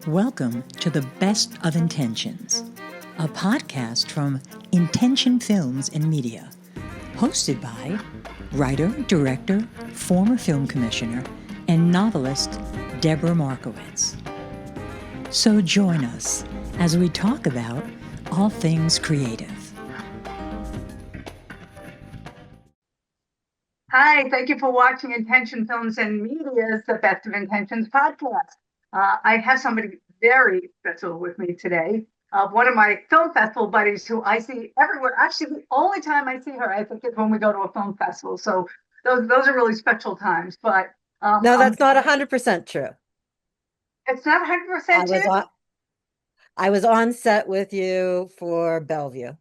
Welcome to the Best of Intentions, a podcast from Intention Films and Media, hosted by writer, director, former film commissioner, and novelist Deborah Markowitz. So join us as we talk about all things creative. Hi, thank you for watching Intention Films and Media's The Best of Intentions podcast. I have somebody very special with me today. One of my film festival buddies who I see everywhere. Actually, the only time I see her, I think, is when we go to a film festival. So those are really special times. But No, that's not 100% true. It's not 100% true. I was on set with you for Bellevue.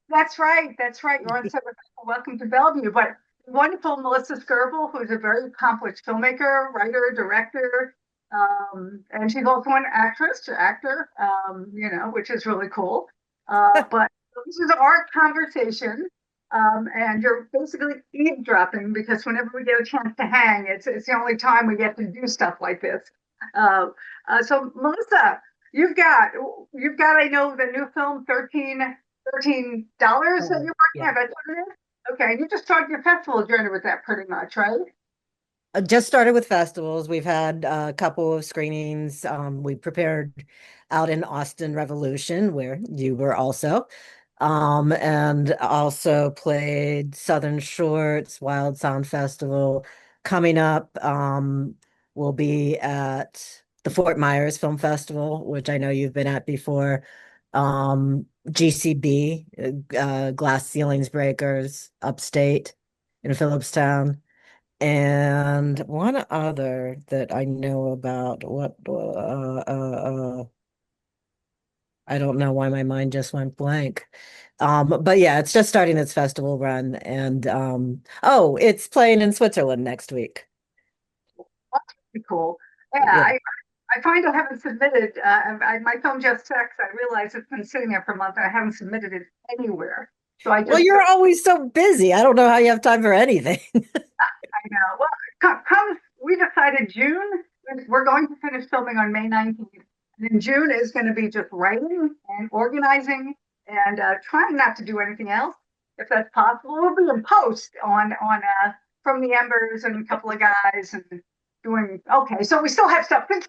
That's right. You're on set with Welcome to Bellevue. But wonderful Melissa Skirboll, who's a very accomplished filmmaker, writer, director, and she's also an actor, which is really cool. But this is our conversation, and you're basically eavesdropping because whenever we get a chance to hang, it's the only time we get to do stuff like this. So Melissa, you've got I know the new film $13 that you're working on. That's what it is. Okay, you just started your festival journey with that pretty much, right? Just started with festivals. We've had a couple of screenings. We prepared out in Austin Revolution, where you were also, and also played Southern Shorts, Wild Sound Festival. Coming up, we'll be at the Fort Myers Film Festival, which I know you've been at before. GCB, Glass Ceilings Breakers, upstate in Phillipstown. And one other that I know about, I don't know why my mind just went blank. But yeah, it's just starting its festival run, and it's playing in Switzerland next week. That's pretty cool. Yeah. I find I haven't submitted my film Just Sex. I realize it's been sitting there for a month and I haven't submitted it anywhere. So well, you're always so busy. I don't know how you have time for anything. I know. Well, we decided June, we're going to finish filming on May 19th. And then June is going to be just writing and organizing and trying not to do anything else, if that's possible. We'll be in post on From the Embers and a couple of guys and doing, okay. So we still have stuff, but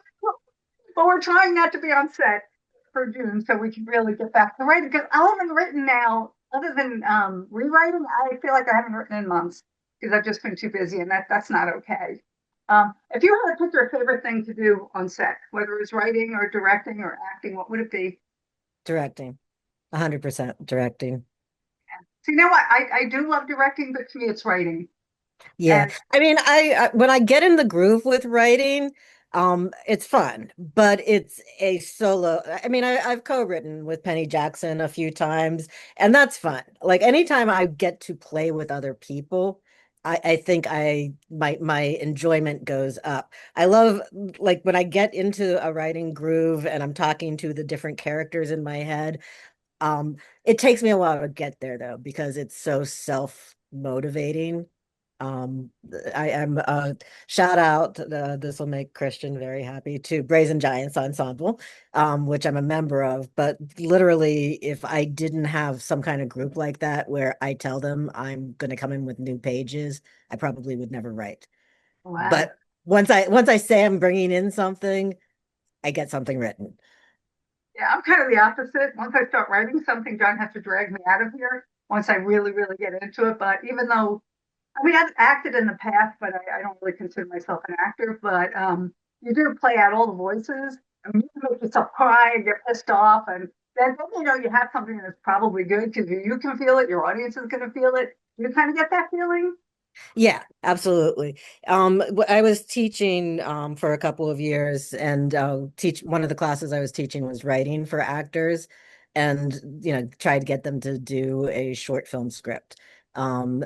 we're trying not to be on set for June so we can really get back to writing. Because I haven't written now, other than rewriting, I feel like I haven't written in months because I've just been too busy, and that's not okay. If you had to pick your favorite thing to do on set, whether it's writing or directing or acting, what would it be? Directing, 100% directing. Yeah. So you know what? I do love directing, but to me, it's writing. Yeah, and, I mean, I when I get in the groove with writing, it's fun, but it's a solo. I mean, I've co-written with Penny Jackson a few times, and that's fun. Like anytime I get to play with other people, I think my enjoyment goes up. I love like when I get into a writing groove and I'm talking to the different characters in my head. It takes me a while to get there though, because it's so self-motivating. Um, I am shout out, this will make Christian very happy, to Brazen Giants Ensemble, which I'm a member of. But literally, if I didn't have some kind of group like that where I tell them I'm going to come in with new pages, I probably would never write. wow. But once I say I'm bringing in something, I get something written. Yeah, I'm kind of the opposite. Once I start writing something, John has to drag me out of here once I really, really get into it. But even though, I mean, I've acted in the past, but I don't really consider myself an actor. But you do play out all the voices. I mean, you can make yourself cry and get pissed off. And then you know you have something that's probably good because you can feel it. Your audience is going to feel it. You kind of get that feeling. Yeah, absolutely. I was teaching for a couple of years, and teach one of the classes I was teaching was writing for actors, and try to get them to do a short film script. And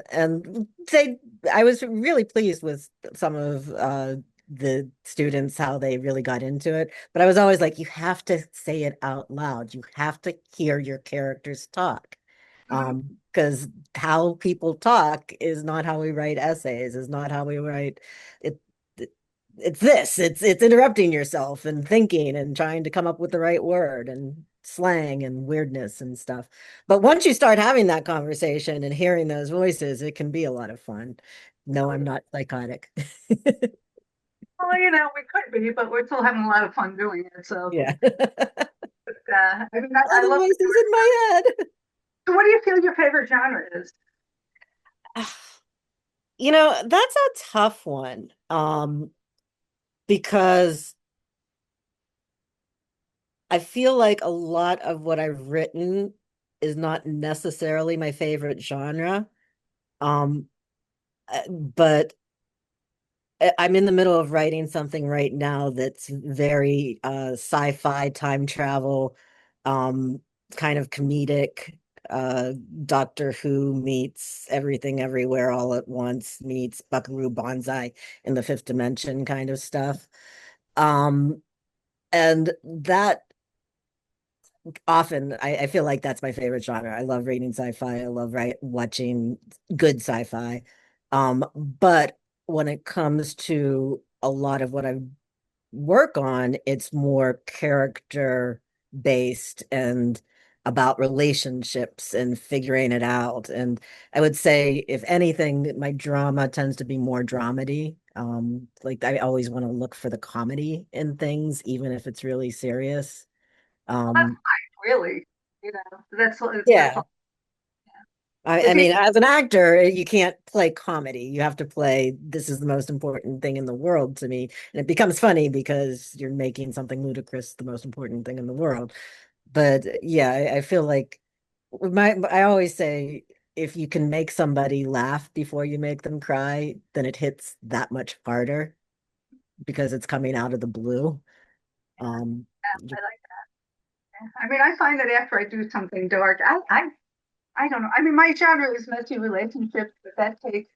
I was really pleased with some of the students, how they really got into it. But I was always like, you have to say it out loud. You have to hear your characters talk. Because how people talk is not how we write essays, is not how we write it. it's this, it's interrupting yourself and thinking and trying to come up with the right word and slang and weirdness and stuff. But once you start having that conversation and hearing those voices, it can be a lot of fun. No, I'm not psychotic. Well, we could be, but we're still having a lot of fun doing it. So, Yeah. I mean, All I the love. voices in my head. So, what do you feel your favorite genre is? That's a tough one. Because I feel like a lot of what I've written is not necessarily my favorite genre. Um, but I'm in the middle of writing something right now that's very sci-fi time travel, um, kind of comedic. Uh, Doctor Who meets Everything Everywhere All at Once meets Buckaroo Banzai in the fifth dimension kind of stuff. Um, and that often I feel like that's my favorite genre. I love reading sci-fi. I love watching good sci-fi. But when it comes to a lot of what I work on, it's more character based and about relationships and figuring it out. And I would say, if anything, my drama tends to be more dramedy. Like I always want to look for the comedy in things, even if it's really serious. Well, that's Um, fine, really. That's yeah. all. I If you mean, as an actor, you can't play comedy. You have to play, this is the most important thing in the world to me. And it becomes funny because you're making something ludicrous the most important thing in the world. But yeah, I feel like I always say, if you can make somebody laugh before you make them cry, then it hits that much harder because it's coming out of the blue. Um, I like that. I mean, I find that after I do something dark, I don't know. I mean, my genre is messy relationships, but that takes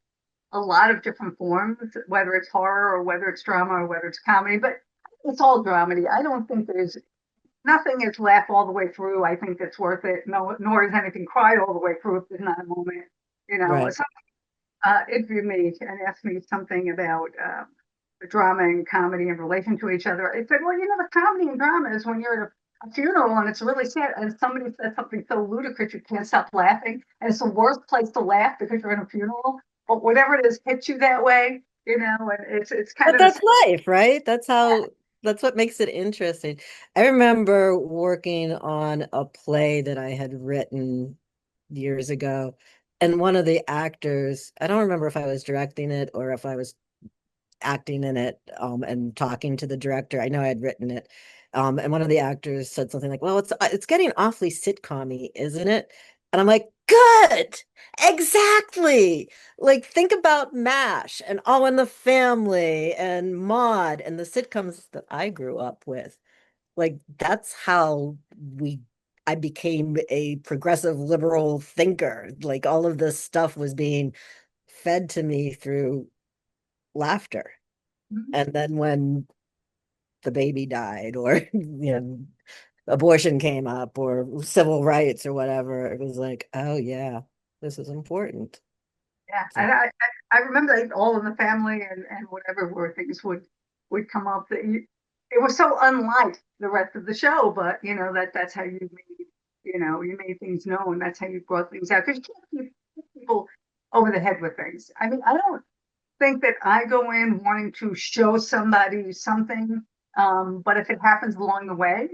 a lot of different forms, whether it's horror or whether it's drama or whether it's comedy. But it's all dramedy. I don't think there's nothing is laugh all the way through. I think it's worth it. No, nor is anything cry all the way through if there's not a moment. right. So, interviewed me and asked me something about drama and comedy in relation to each other. I said, well, the comedy and drama is when you're at a funeral and it's really sad and somebody says something so ludicrous you can't stop laughing. And it's the worst place to laugh because you're in a funeral. But whatever it is hits you that way, and it's kind But of the that's same. life, right? That's what makes it interesting. I remember working on a play that I had written years ago, and one of the actors, I don't remember if I was directing it or if I was acting in it, and talking to the director. I know I had written it. And one of the actors said something like, "Well, it's getting awfully sitcom-y, isn't it?" And I'm like, "Good, exactly. Like think about MASH and All in the Family and Maude and the sitcoms that I grew up with. Like that's how we." I became a progressive liberal thinker. Like all of this stuff was being fed to me through laughter. And then when the baby died, or abortion came up, or civil rights, or whatever, it was like, oh yeah, this is important. Yeah, So I remember like All in the Family and whatever where things would come up that it was so unlike the rest of the show, but that's how you made things known. That's how you brought things out because you can't keep people over the head with things. I mean, I don't think that I go in wanting to show somebody something, but if it happens along the way,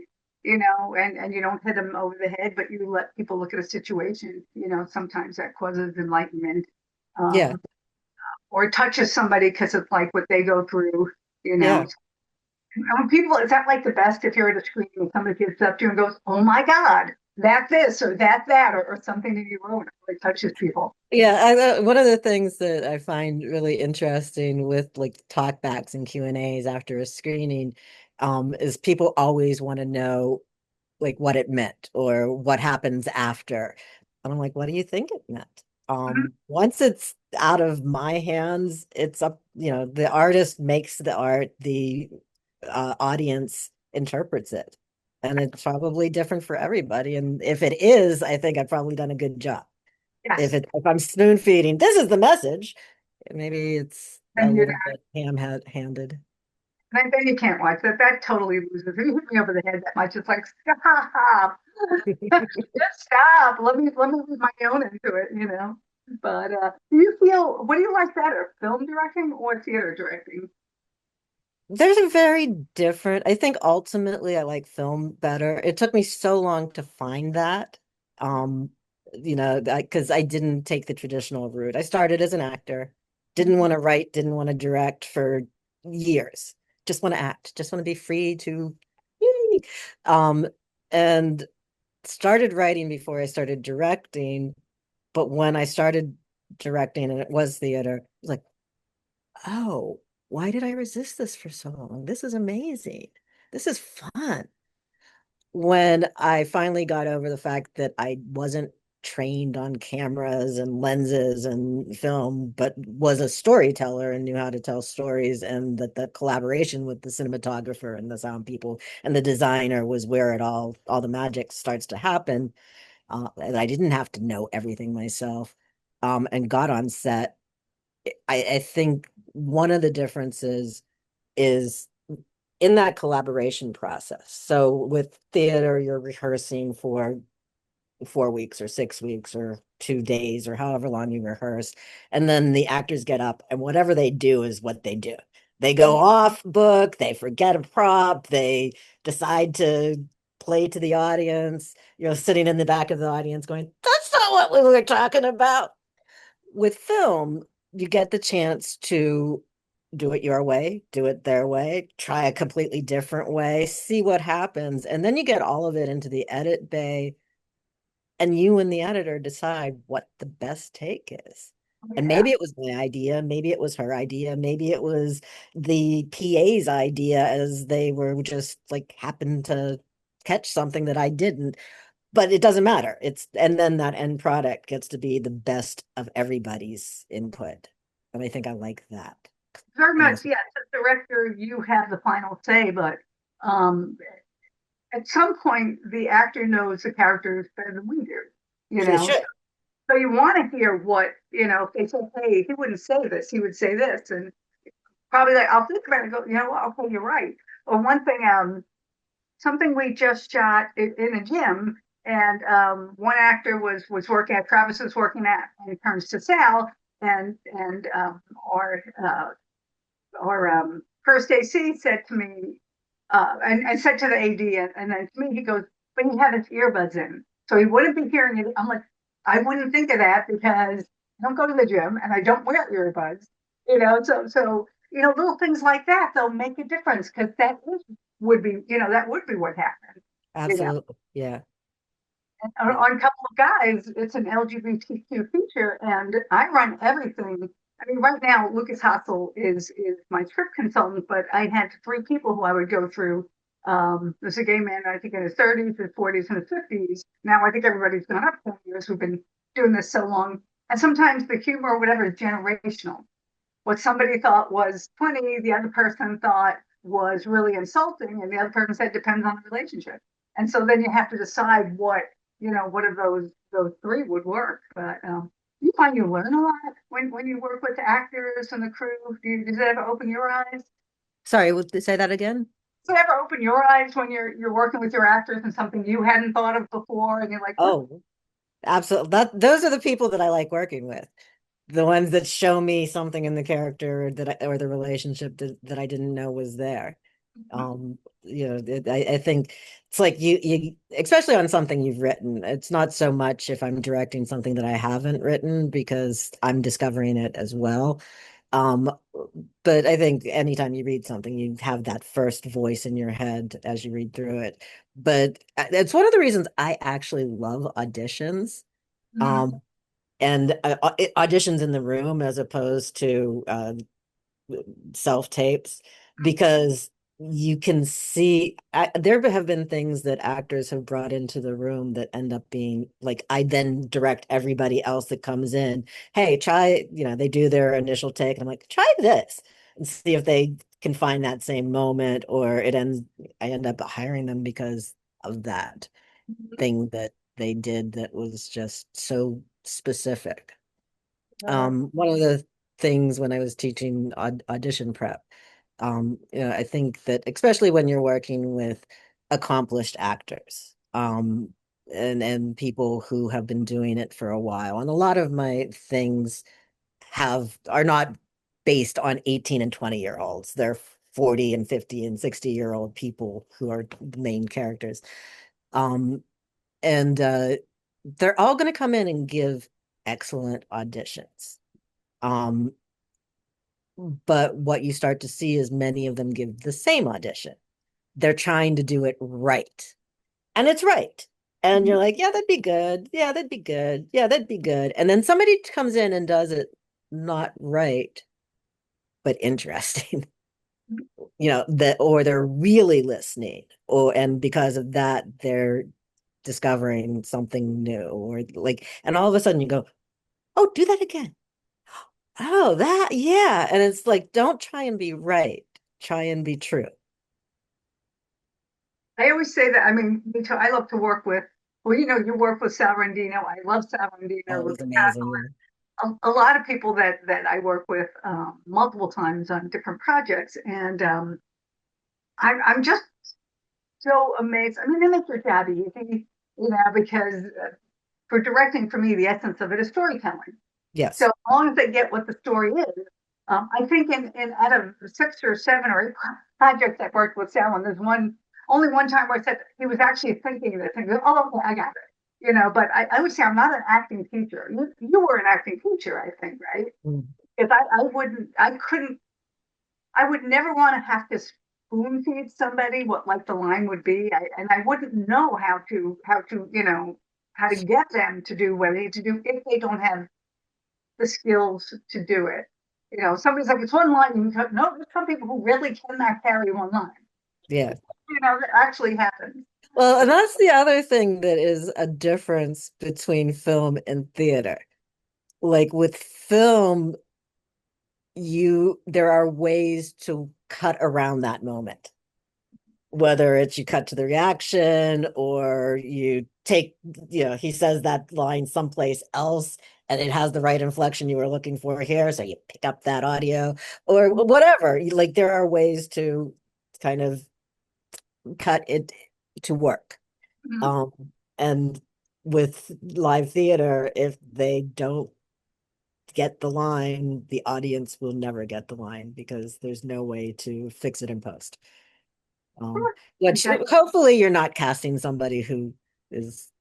and you don't hit them over the head, but you let people look at a situation, sometimes that causes enlightenment, yeah, um, or touches somebody because it's like what they go through, you know. yeah. And when people, is that like the best if you're at a screen and somebody gets up to you and goes, "Oh my God, that this or that," or something that you wrote, it really touches people. Yeah, one of the things that I find really interesting with like talkbacks and Q&As after a screening, is people always want to know like what it meant or what happens after. And I'm like, what do you think it meant? Mhm. Once it's out of my hands, it's up, the artist makes the art, the audience interprets it. And it's probably different for everybody. And if it is, I think I've probably done a good job. Yes. If I'm spoon feeding, this is the message, maybe it's a And little bit ham handed. And then you can't watch that. That totally loses. If you hit me over the head that much, it's like stop. Just stop. Let me leave my own into it, you know. But do you feel what do you like better, film directing or theater directing? There's a very different, I think ultimately I like film better. It took me so long to find that. Um, because I didn't take the traditional route. I started as an actor, didn't want to write, didn't want to direct for years. Just want to act, just want to be free to um and started writing before I started directing. But when I started directing and it was theater, I was like, oh, why did I resist this for so long? This is amazing. This is fun. When I finally got over the fact that I wasn't trained on cameras and lenses and film, but was a storyteller and knew how to tell stories, and that the collaboration with the cinematographer and the sound people and the designer was where all the magic starts to happen. And I didn't have to know everything myself. And got on set. I think one of the differences is in that collaboration process. So with theater, you're rehearsing for 4 weeks or 6 weeks or 2 days or however long you rehearse. And then the actors get up and whatever they do is what they do. They go off book, they forget a prop, they decide to play to the audience, sitting in the back of the audience going, that's not what we were talking about. With film, you get the chance to do it your way, do it their way, try a completely different way, see what happens. And then you get all of it into the edit bay, and you and the editor decide what the best take is. And Yeah. maybe it was my idea, maybe it was her idea, maybe it was the PA's idea, as they were just like happened to catch something that I didn't. But it doesn't matter. And then that end product gets to be the best of everybody's input. And I think I like that. Very I much, guess yes. As director, you have the final say, but um, at some point, the actor knows the characters better than we do. You they know, should. so you want to hear what if they say, "Hey, he wouldn't say this; he would say this," and probably like I'll think about it. And go, you know what? Okay, you're right. Or one thing, something we just shot in a gym, and one actor was working at Travis was working at, and he turns to Sal, and or first AC said to me, and said to the AD, and then to me, he goes, but he had his earbuds in. So he wouldn't be hearing it. I'm like, I wouldn't think of that because I don't go to the gym and I don't wear earbuds, little things like that, they'll make a difference because that would be what happened, you know. Absolutely. Yeah. Yeah. On a couple of guys, it's an LGBTQ feature, and I run everything. I mean, right now, Lucas Hassel is my script consultant, but I had three people who I would go through. There's a gay man, I think, in his 30s, his 40s, and his 50s. Now, I think everybody's gone up 10 years who've been doing this so long. And sometimes the humor or whatever is generational. What somebody thought was funny, the other person thought was really insulting, and the other person said depends on the relationship. And so then you have to decide what of those three would work. But you find you learn a lot when you work with the actors and the crew. Does it ever open your eyes? Sorry, say that again. Does it ever open your eyes when you're working with your actors and something you hadn't thought of before, and you're like, what? Oh, absolutely. Those are the people that I like working with. The ones that show me something in the character or the relationship that I didn't know was there. I think it's like you especially on something you've written. It's not so much if I'm directing something that I haven't written because I'm discovering it as well. Um, but I think anytime you read something, you have that first voice in your head as you read through it. But it's one of the reasons I actually love auditions. Mhm. Um, and auditions in the room as opposed to self tapes, because you can see there have been things that actors have brought into the room that end up being like, I then direct everybody else that comes in, hey, try, they do their initial take and I'm like, try this and see if they can find that same moment, or I end up hiring them because of that thing that they did that was just so specific. Yeah. One of the things when I was teaching audition prep, I think that especially when you're working with accomplished actors, and people who have been doing it for a while, and a lot of my things are not based on 18 and 20-year olds. They're 40 and 50 and 60-year-old people who are the main characters. Um, and they're all going to come in and give excellent auditions. Um, but what you start to see is many of them give the same audition. They're trying to do it right. And it's right. And you're like, yeah, that'd be good. Yeah, that'd be good. Yeah, that'd be good. And then somebody comes in and does it not right, but interesting. That, or they're really listening, and because of that, they're discovering something new, or like, and all of a sudden you go, oh, do that again. Oh, that, yeah. And it's like, don't try and be right. Try and be true. I always say that. I mean, me too. I love to work with. Well, you work with Sal Rendino. I love Sal Oh, Rendino. it With was amazing. a lot of people that I work with multiple times on different projects, and I'm just so amazed. I mean, they make your job easy, because for directing, for me, the essence of it is storytelling. So Yes. as long as they get what the story is, I think in out of 6 or 7 or 8 projects I've worked with Sal, and there's only one time where I said he was actually thinking this and go, oh, okay, I got it. But I would say I'm not an acting teacher. You were an acting teacher, I think, right? Mm. Because I would never want to have to spoon feed somebody what like the line would be, and I wouldn't know how to get them to do what they need to do if they don't have the skills to do it. Somebody's like, it's one line. You go, no, there's some people who really cannot carry one line. Yeah. That actually happens. Well, and that's the other thing that is a difference between film and theater. Like with film, there are ways to cut around that moment. Whether it's you cut to the reaction, or you take, he says that line someplace else and it has the right inflection you were looking for here, so you pick up that audio or whatever. Like there are ways to kind of cut it to work. Mhm. Um, and with live theater, if they don't get the line, the audience will never get the line because there's no way to fix it in post. Which Exactly. hopefully you're not casting somebody who is,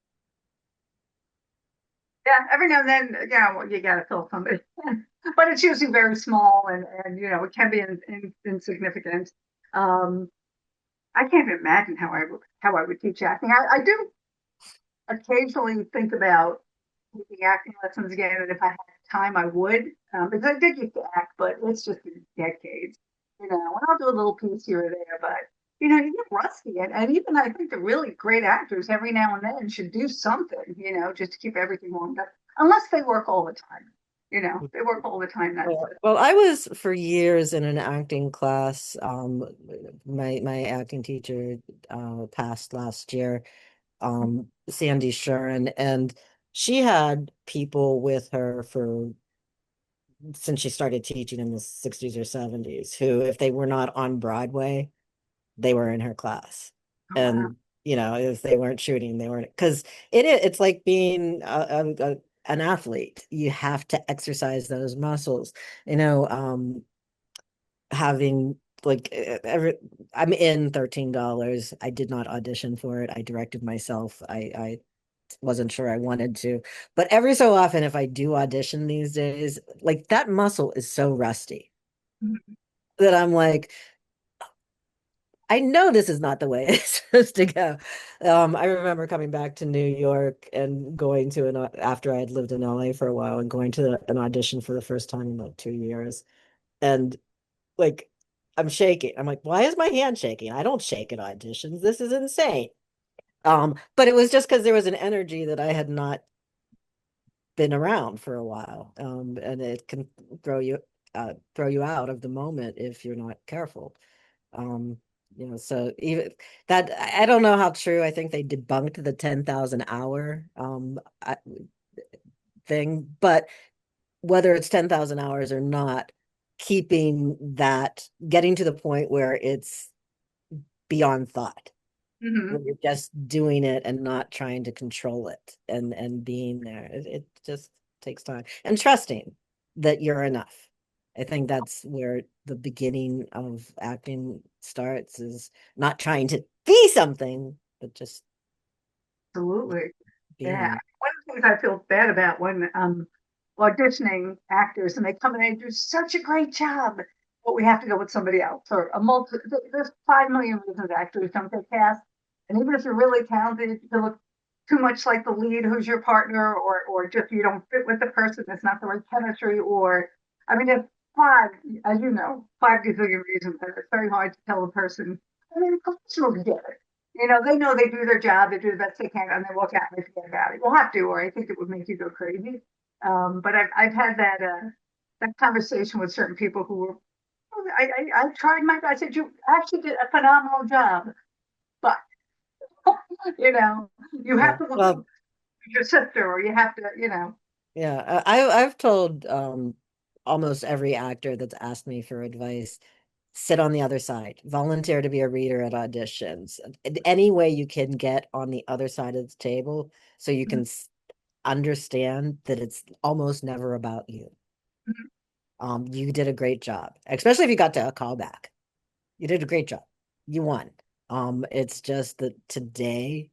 Yeah, every now and then, well, you got to fill somebody, but it's usually very small, and it can be insignificant. Um, I can't imagine how I would teach acting. I do occasionally think about taking acting lessons again, and if I had time, I would, because I did used to act, but it's just been decades, and I'll do a little piece here or there, but you get rusty, and even I think the really great actors every now and then should do something, just to keep everything warmed up, unless they work all the time. They work all the time. That's it. well, I was for years in an acting class. My acting teacher passed last year, Sandy Shuren, and she had people with her for since she started teaching in the 60s or 70s who, if they were not on Broadway, they were in her class. Oh, wow. And, if they weren't shooting, they weren't, because it's like being an athlete. You have to exercise those muscles, having like I'm in $13. I did not audition for it. I directed myself. I wasn't sure I wanted to. But every so often, if I do audition these days, like that muscle is so rusty Mhm. that I'm like, I know this is not the way it's supposed to go. I remember coming back to New York and going to after I had lived in LA for a while and going to an audition for the first time in like 2 years. And like, I'm shaking. I'm like, why is my hand shaking? I don't shake at auditions. This is insane. But it was just because there was an energy that I had not been around for a while. And it can throw you out of the moment if you're not careful. Um, so even that, I don't know how true. I think they debunked the 10,000 hour thing, but whether it's 10,000 hours or not, keeping that, getting to the point where it's beyond thought, Hmm. where you're just doing it and not trying to control it and being there. It just takes time and trusting that you're enough. I think that's where the beginning of acting starts, is not trying to be something, but just Absolutely. Yeah. being. One of the things I feel bad about when auditioning actors and they come in and they do such a great job, but we have to go with somebody else or a multi. There's 5 million reasons actors don't get cast, and even if you're really talented, you look too much like the lead, who's your partner, or just you don't fit with the person. It's not the right chemistry, or I mean, it's five, as you know, 5 gazillion reasons, and it's very hard to tell a person. I mean, professionals get it. They know they do their job, they do the best they can, and they walk out and they forget about it. You'll have to, or I think it would make you go crazy. But I've had that conversation with certain people who were. I tried my best. I said you actually did a phenomenal job, but you know you Yeah. have to look at Well, your sister, or you have to yeah, I've told almost every actor that's asked me for advice, sit on the other side, volunteer to be a reader at auditions. Any way you can get on the other side of the table so you can understand that it's almost never about you. You did a great job, especially if you got to a callback. You did a great job. You won. It's just that today,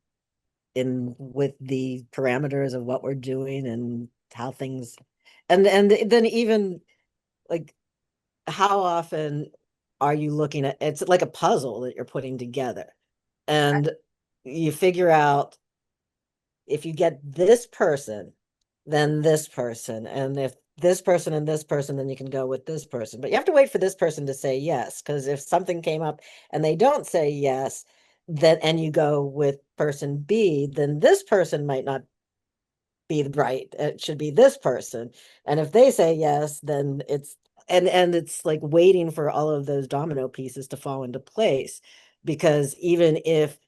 in with the parameters of what we're doing and how things, and then even like, how often are you looking at, it's like a puzzle that you're putting together, and you figure out, if you get this person, then this person, and if this person and this person, then you can go with this person. But you have to wait for this person to say yes, because if something came up and they don't say yes, then and you go with person B, then this person might not be right. It should be this person. And if they say yes, then it's, and it's like waiting for all of those domino pieces to fall into place. Because even if,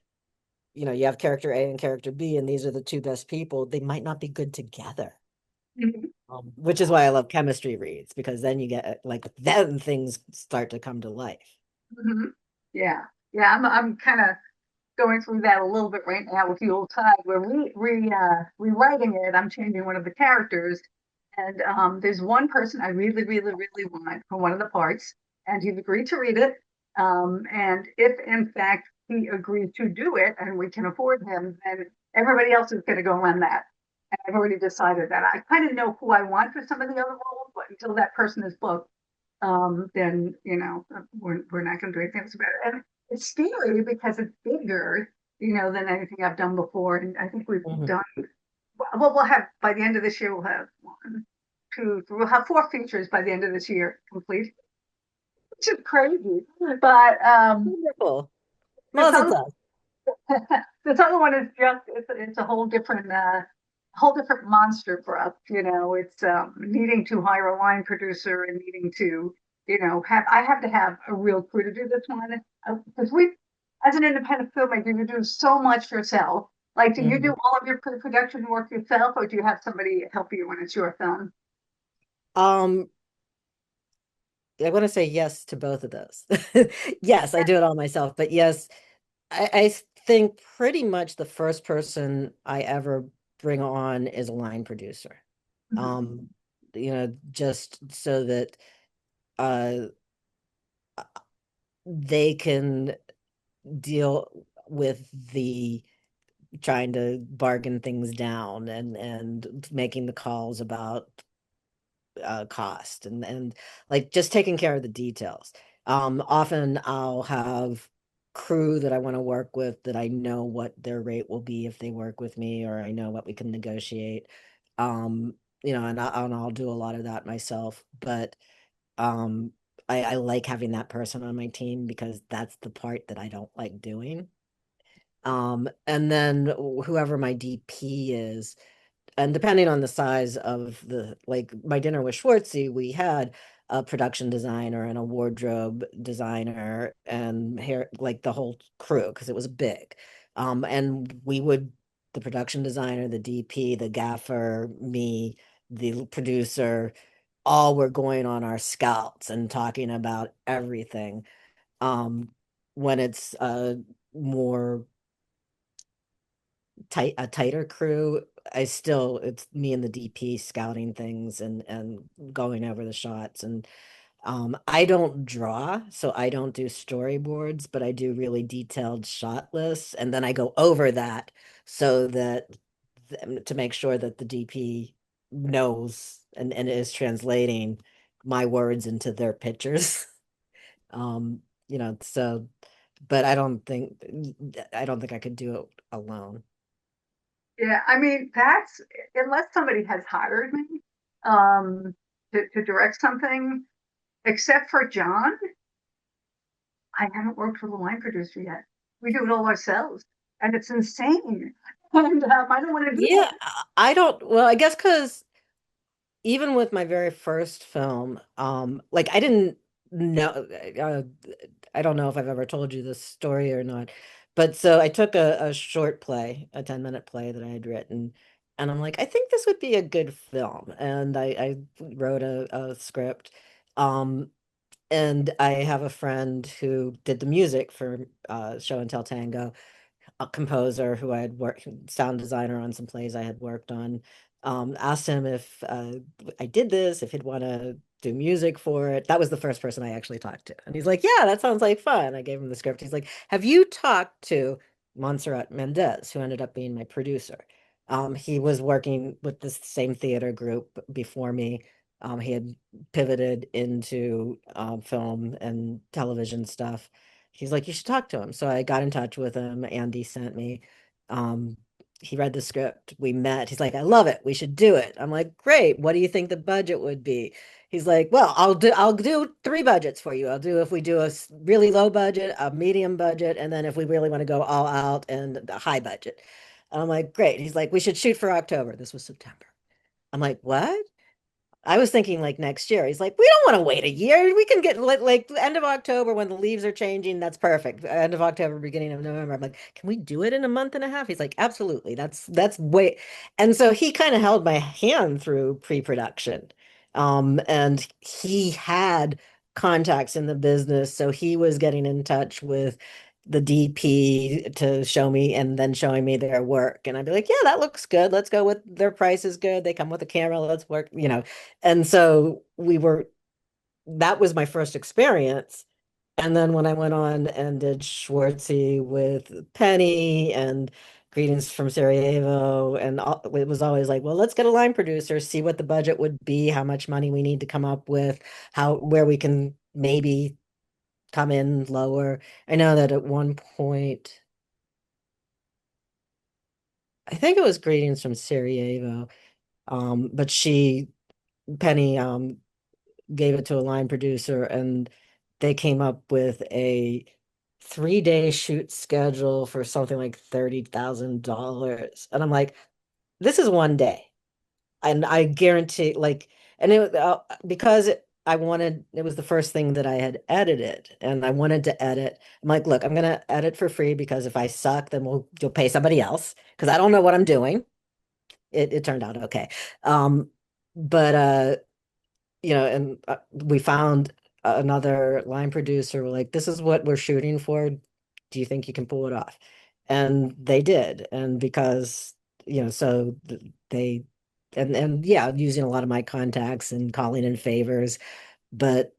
you have character A and character B, and these are the two best people, they might not be good together. Mhm. Which is why I love chemistry reads, because then you get like, then things start to come to life. Mhm. Yeah, yeah. I'm kind of going through that a little bit right now with the old tide. We're rewriting it. I'm changing one of the characters, and there's one person I really, really, really want for one of the parts, and he's agreed to read it. And if in fact he agrees to do it, and we can afford him, then everybody else is going to go run that. And I've already decided that. I kind of know who I want for some of the other roles, but until that person is booked, then we're not going to do anything else about it. And it's scary because it's bigger, than anything I've done before. And I think we've Mhm. done well. We'll have by the end of this year. We'll have one, two, three, we'll have 4 features by the end of this year complete, which is crazy. But Wonderful. this Mazel other tov. this other one is just it's a whole different monster for us. It's needing to hire a line producer and needing to have I have to have a real crew to do this one because we as an independent filmmaker you do so much yourself. Like, do you do Mhm. all of your pre-production work yourself, or do you have somebody help you when it's your film? Um, I want to say yes to both of those. Yes, I do it all myself, but yes, I think pretty much the first person I ever bring on is a line producer. Mhm. Um, just so that uh they can deal with the trying to bargain things down and making the calls about cost and like just taking care of the details. Often I'll have crew that I want to work with that I know what their rate will be if they work with me, or I know what we can negotiate. Um, and I'll do a lot of that myself, but um, I like having that person on my team because that's the part that I don't like doing. And then whoever my DP is, and depending on the size of the, like my dinner with Schwartzy, we had a production designer and a wardrobe designer and hair, like the whole crew, because it was big. And we would, the production designer, the DP, the gaffer, me, the producer, all were going on our scouts and talking about everything. Um, when it's more a tighter crew, it's me and the DP scouting things and going over the shots. And I don't draw, so I don't do storyboards, but I do really detailed shot lists, and then I go over that so that to make sure that the DP knows and is translating my words into their pictures. So but I don't think I could do it alone. Yeah, I mean, that's unless somebody has hired me um, to direct something, except for John, I haven't worked with a line producer yet. We do it all ourselves, and it's insane. And I don't want to do Yeah, I don't, well, I guess because even with my very first film, like I didn't know, I don't know if I've ever told you this story or not, but so I took a short play, a 10-minute play that I had written, and I'm like, I think this would be a good film. And I wrote a script. Um, and I have a friend who did the music for Show and Tell Tango, a composer who I had worked, sound designer on some plays I had worked on. Asked him if I did this, if he'd want to do music for it. That was the first person I actually talked to. And he's like, yeah, that sounds like fun. I gave him the script. He's like, have you talked to Montserrat Mendez, who ended up being my producer? He was working with this same theater group before me. He had pivoted into film and television stuff. He's like, you should talk to him. So I got in touch with him. Andy sent me. Um, he read the script. We met. He's like, I love it. We should do it. I'm like, great. What do you think the budget would be? He's like, well, I'll do three budgets for you. I'll do if we do a really low budget, a medium budget, and then if we really want to go all out and a high budget. And I'm like, great. He's like, we should shoot for October. This was September. I'm like, what? I was thinking like next year. He's like, we don't want to wait a year. We can get like the end of October when the leaves are changing. That's perfect. End of October, beginning of November. I'm like, can we do it in a month and a half? He's like, absolutely. That's way. And so he kind of held my hand through pre-production. And he had contacts in the business, so he was getting in touch with the DP to show me and then showing me their work. And I'd be like, yeah, that looks good. Let's go with their price is good. They come with a camera. Let's work. And so that was my first experience. And then when I went on and did Schwartzy with Penny and Greetings from Sarajevo, and it was always like, well, let's get a line producer, see what the budget would be, how much money we need to come up with, where we can maybe come in lower. I know that at one point, I think it was Greetings from Sarajevo, but Penny, gave it to a line producer and they came up with a 3-day shoot schedule for something like $30,000. And I'm like, this is one day. And I guarantee and because it was the first thing that I had edited and I wanted to edit. I'm like, look, I'm going to edit for free because if I suck, then you'll pay somebody else because I don't know what I'm doing. It turned out okay. But and we found another line producer. We're like, this is what we're shooting for. Do you think you can pull it off? And they did. And because, so they, and yeah, using a lot of my contacts and calling in favors, but,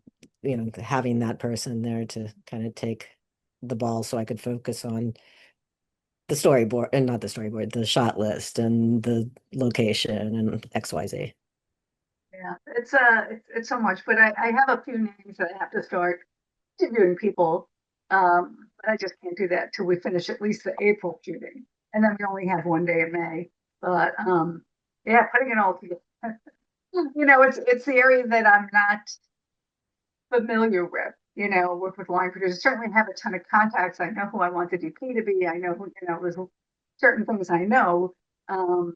having that person there to kind of take the ball so I could focus on the storyboard and not the storyboard, the shot list and the location and XYZ. Yeah, it's so much, but I have a few names that I have to start interviewing people. But I just can't do that till we finish at least the April shooting, and then we only have one day in May. But yeah, putting it all together, it's the area that I'm not familiar with. Work with line producers. Certainly have a ton of contacts. I know who I want the DP to be. I know who there's certain things I know. Um,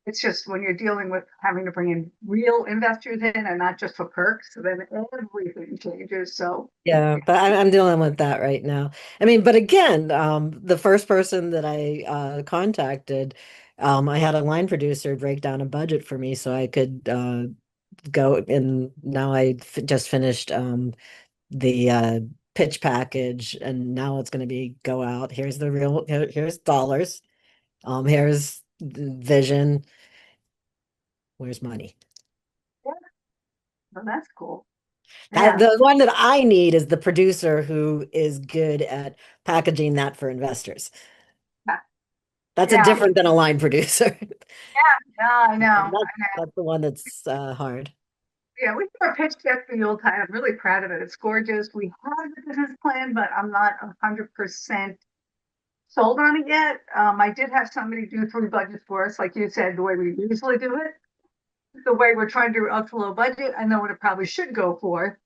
it's just when you're dealing with having to bring in real investors in and not just for perks, so then everything changes. So Yeah, but I'm dealing with that right now. I mean, but again, the first person that I contacted, I had a line producer break down a budget for me so I could go and now just finished the pitch package, and now it's going to be go out. Here's the here's dollars. Here's vision. Where's money? Yeah, well, that's cool. That Yeah, the one that I need is the producer who is good at packaging that for investors. yeah, That's a yeah, different than a line producer. yeah, I know. That's the one that's hard. Yeah, we did our pitch deck for Yuletide. I'm really proud of it. It's gorgeous. We have the business plan, but I'm not 100% sold on it yet. I did have somebody do three budgets for us, like you said, the way we usually do it. The way we're trying to do ultra low budget, I know what it probably should go for,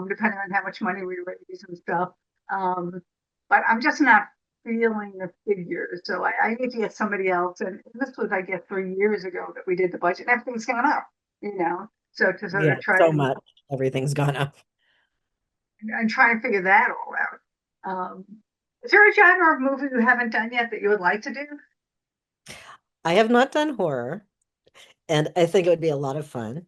depending on how much money we raise and stuff. Um, but I'm just not feeling the figures. So I need to get somebody else. And this was, I guess, 3 years ago that we did the budget. And everything's gone up, you know. So to sort Yeah, of try so to much. Everything's gone up. and try and figure that all out. Is there a genre of movie you haven't done yet that you would like to do? I have not done horror, and I think it would be a lot of fun.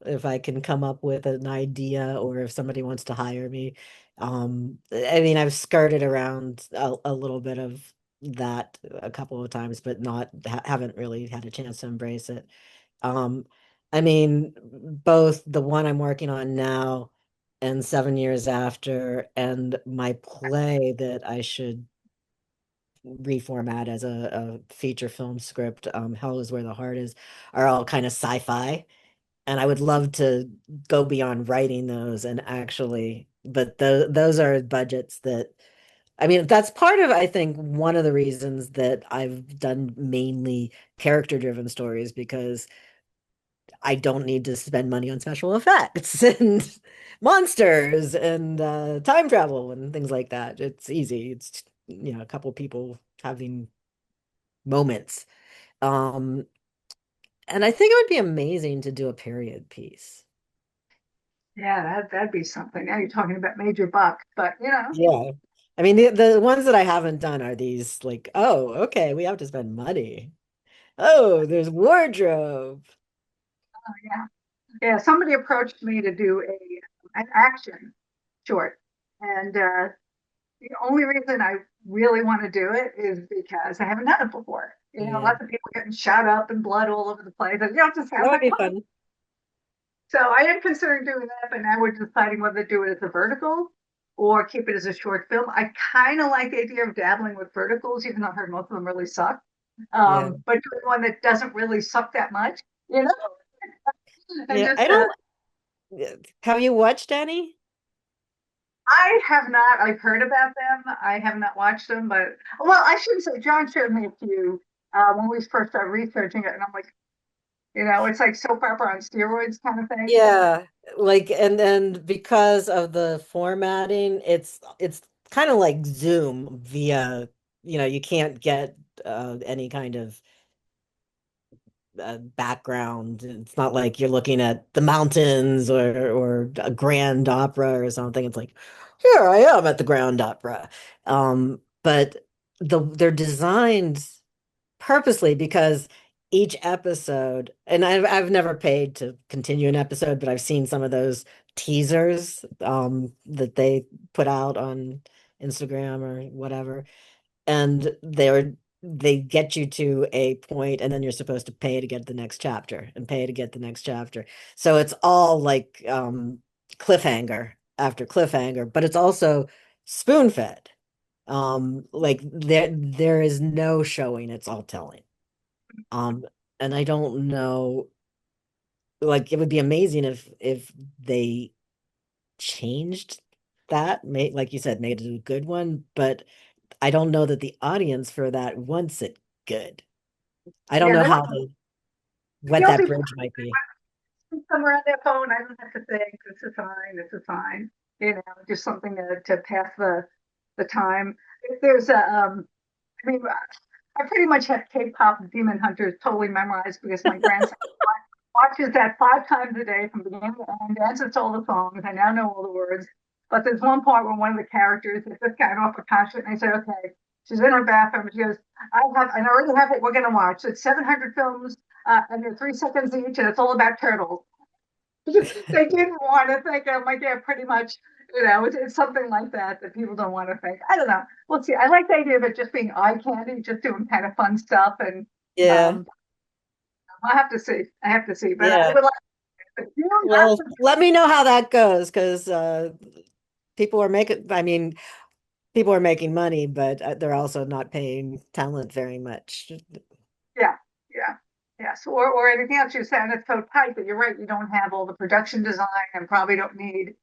If I can come up with an idea or if somebody wants to hire me. I mean, I've skirted around a little bit of that a couple of times, but not haven't really had a chance to embrace it. Um, I mean, both the one I'm working on now and 7 years after, and my play that I should reformat as a feature film script, Hell is Where the Heart Is, are all kind of sci-fi. And I would love to go beyond writing those and actually, but those are budgets that, I mean, that's part of, I think, one of the reasons that I've done mainly character-driven stories because I don't need to spend money on special effects and monsters and time travel and things like that. It's easy. It's, a couple people having moments. Um, and I think it would be amazing to do a period piece. Yeah, that'd be something. Now you're talking about major bucks, but Yeah. I mean, the ones that I haven't done are these like, oh, okay, we have to spend money. Oh, there's wardrobe. yeah, yeah. Somebody approached me to do an action short, and the only reason I really want to do it is because I haven't done it before. Yeah, Lots of people getting shot up and blood all over the place. And, it just that sounds would like be fun. fun. So I am considering doing that, but now we're deciding whether to do it as a vertical or keep it as a short film. I kind of like the idea of dabbling with verticals, even though I heard most of them really suck. Yeah. But doing one that doesn't really suck that much, and Yeah. just I don't have you watched any? I have not. I've heard about them. I have not watched them, but well, I shouldn't say. John showed me a few when we first started researching it, and I'm like, it's like soap opera on steroids kind of thing. Yeah, like and because of the formatting, it's kind of like Zoom via, you can't get any kind of background. It's not like you're looking at the mountains or a grand opera or something. It's like, here I am at the grand opera. But they're designed purposely because each episode, and I've never paid to continue an episode, but I've seen some of those teasers that they put out on Instagram or whatever, and they get you to a point and then you're supposed to pay to get the next chapter and pay to get the next chapter. So it's all like cliffhanger after cliffhanger, but it's also spoon-fed. Like there is no showing, it's all telling. Um, and I don't know, like it would be amazing if they changed that, made like you said, made it a good one, but I don't know that the audience for that wants it good. I don't Yeah, know they how want to the what that only bridge might be. somewhere on their phone. I don't have to think. This is fine. This is fine. Just something to pass the time. If there's I mean, I pretty much have K-pop Demon Hunters totally memorized because my grandson watches that 5 times a day from beginning to end, dances to all the songs. I now know all the words. But there's one part where one of the characters is this guy off a concert, and I said, okay, she's in her bathroom. She goes, I already have what we're going to watch. It's 700 films, and they're 3 seconds each, and it's all about turtles. They didn't want to think. I'm like, yeah, pretty much, it's something like that people don't want to think. I don't know. We'll see. I like the idea of it just being eye candy, just doing kind of fun stuff. And Yeah. um, I'll have to see. I have to see. But I Yeah. would like, you know, Well, let me know how that goes because people are making, I mean, people are making money, but they're also not paying talent very much. yeah, yeah, yes. Or anything else you said, it's so tight that you're right. You don't have all the production design and probably don't need,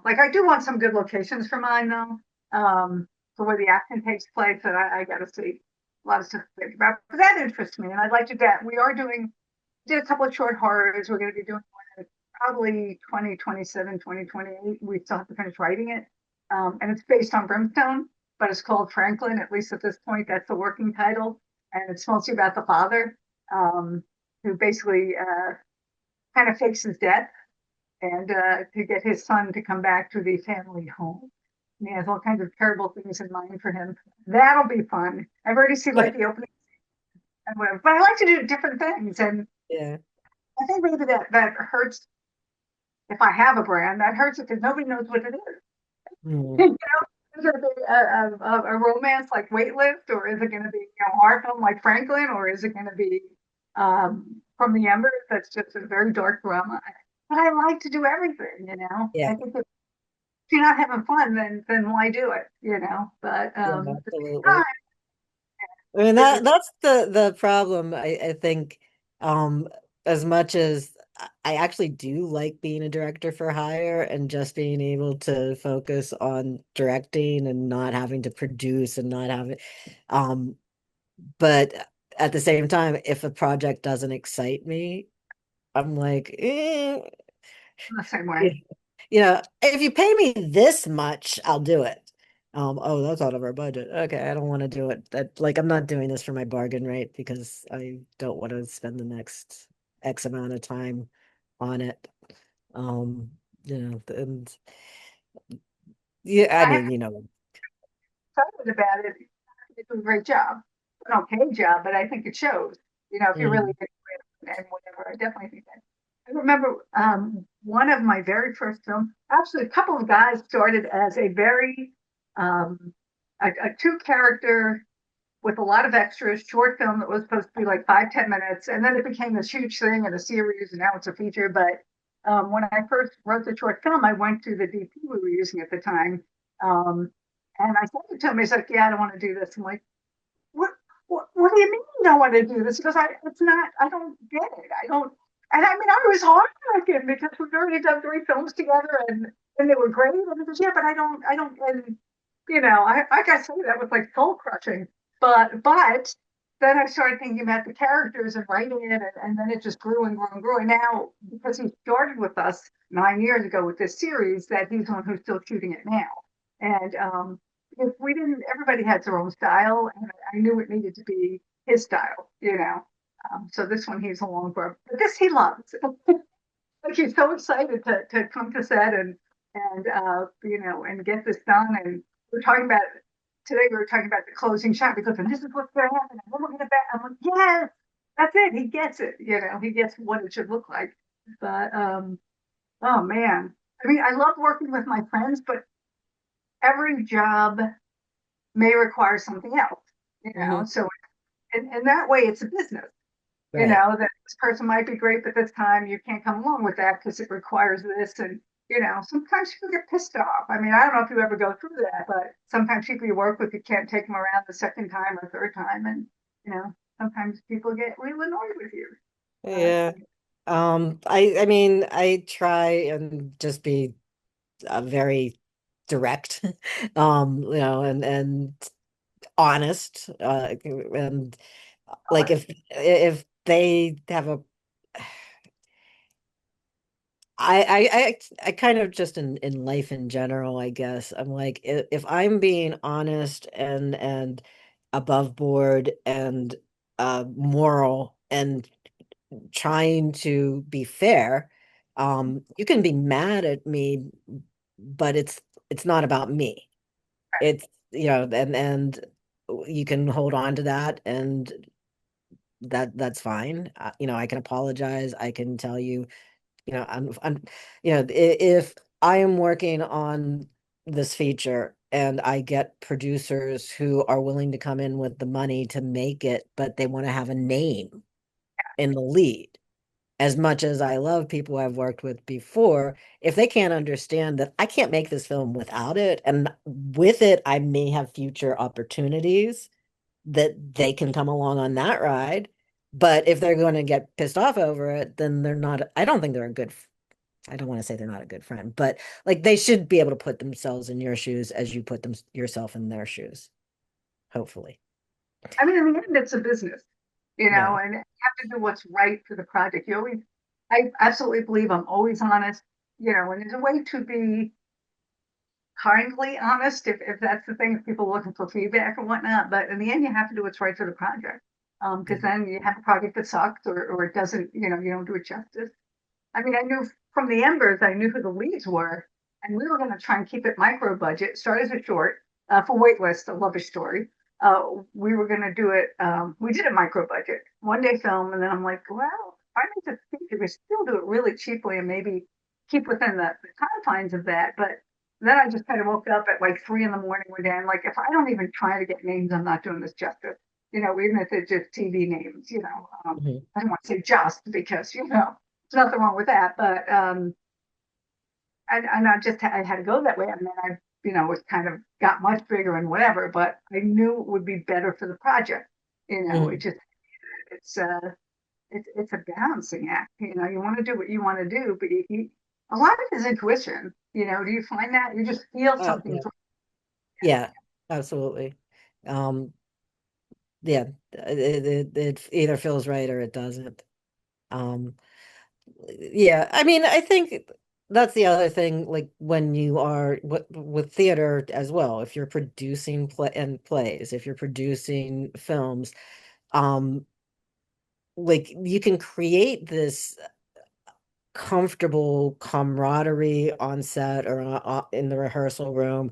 like I do want some good locations for mine though. For where the action takes place, and I got to see a lot of stuff to think about. But that interests me, and I'd like to do that. We are doing, did a couple of short horrors. We're going to be doing one that's probably 2027, 2028. We still have to finish writing it. And it's based on Brimstone, but it's called Franklin. At least at this point, that's the working title. And it's mostly about the father, um, who basically kind of fakes his death and to get his son to come back to the family home. And he has all kinds of terrible things in mind for him. That'll be fun. I've already seen like the opening and whatever, but I like to do different things. And Yeah. I think maybe that hurts if I have a brand. That hurts it because nobody knows what it is. Mm. You know, is it a romance like Waitlift, or is it going to be a horror film like Franklin, or is it going to be From the Embers? That's just a very dark drama. But I like to do everything. Yeah. I think if you're not having fun, then why do it? But Yeah, at the same absolutely. I mean time, that's the problem. I think um as much as I actually do like being a director for hire and just being able to focus on directing and not having to produce and not having um but at the same time if a project doesn't excite me, I'm like the same way. if you pay me this much, I'll do it. Oh, that's out of our budget. Okay, I don't want to do it. That like I'm not doing this for my bargain rate because I don't want to spend the next X amount of time on it. Um, and yeah, I I have mean, excited about it. They do a great job, an okay job, but I think it shows. If you really mhm, get it and whatever, I definitely think that. I remember one of my very first films. Actually, a couple of guys started as a very um, a two character with a lot of extras short film that was supposed to be like 5-10 minutes, and then it became this huge thing and a series, and now it's a feature. But when I first wrote the short film, I went to the DP we were using at the time, um, and I said to him, he's like, "Yeah, I don't want to do this." I'm like, what do you mean you don't want to do this? Because it's not, I don't get it. I don't, and I mean, I was heartbroken because we've already done 3 films together and they were great. And it was, yeah, but I don't, and I got to say that was like soul crushing. But then I started thinking about the characters and writing it, and then it just grew and grew and grew. And now, because he started with us 9 years ago with this series, that he's the one who's still shooting it now. And if we didn't, everybody has their own style, and I knew it needed to be his style. So this one he's along for, but this he loves. Like he's so excited to come to set and get this done. And we're talking about today. We were talking about the closing shot because and this is what's going to happen. And then we're going to bet. I'm like, yes, that's it. He gets it. He gets what it should look like. But oh man, I mean, I love working with my friends, but every job may require something else. mhm, So in that way, it's a business. right. That this person might be great, but this time you can't come along with that because it requires this. And sometimes people get pissed off. I mean, I don't know if you ever go through that, but sometimes people you work with, you can't take them around the second time or third time, and sometimes people get real annoyed with you. But Yeah. I mean, I try and just be very direct, and honest, and like always, if they have a I kind of just in life in general, I guess. I'm like if I'm being honest and above board and moral and trying to be fair, you can be mad at me, but it's not about me. It's and you can hold on to that and that's fine. I can apologize. I can tell you You know, if I am working on this feature and I get producers who are willing to come in with the money to make it, but they want to have a name in the lead. As much as I love people I've worked with before, if they can't understand that I can't make this film without it, and with it, I may have future opportunities that they can come along on that ride. But if they're going to get pissed off over it, then they're not, I don't think they're a good, I don't want to say they're not a good friend, but like they should be able to put themselves in your shoes as you put them yourself in their shoes, hopefully. I mean, in the end, it's a business, Yeah. and you have to do what's right for the project. I absolutely believe I'm always honest, and there's a way to be kindly honest if that's the thing, if people are looking for feedback or whatnot. But in the end, you have to do what's right for the project. Because Mhm. then you have a project that sucks or it doesn't, you don't do it justice. I mean, I knew from the Embers, I knew who the leads were, and we were going to try and keep it micro budget. Start as a short for Waitlist, a lovish story. We were going to do it. We did a micro budget, 1 day film, and then I'm like, well, I need to think we still do it really cheaply and maybe keep within the confines of that. But then I just kind of woke up at like 3 in the morning one day. I'm like, if I don't even try to get names, I'm not doing this justice. Even if it's just TV names. Mhm. I don't want to say just because there's nothing wrong with that, but and I had to go that way, and then I it kind of got much bigger and whatever, but I knew it would be better for the project. It Mhm. just it's a balancing act. You want to do what you want to do, but a lot of it is intuition. Do you find that you just feel something? Yeah. Yeah, absolutely. Um, yeah, it either feels right or it doesn't. Um, yeah, I mean, I think that's the other thing, like when you are with theater as well, if you're producing plays, if you're producing films, um, like you can create this comfortable camaraderie on set or in the rehearsal room.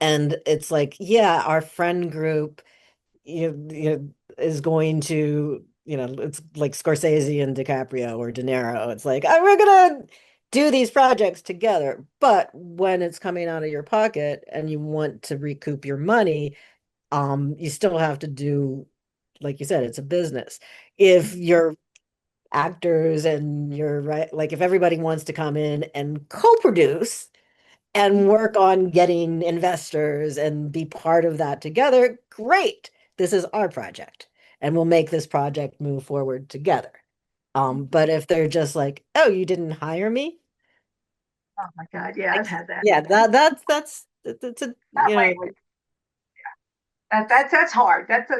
And it's like, yeah, our friend group is going to, it's like Scorsese and DiCaprio or De Niro. It's like, oh, we're gonna do these projects together. But when it's coming out of your pocket and you want to recoup your money, you still have to do, like you said, it's a business. If you're actors and you're right, like if everybody wants to come in and co-produce and work on getting investors and be part of that together, great. This is our project, and we'll make this project move forward together. But if they're just like, "Oh, you didn't hire me," Oh my God, yeah, like, I've had that. yeah, that's a Not lately. That's hard. That's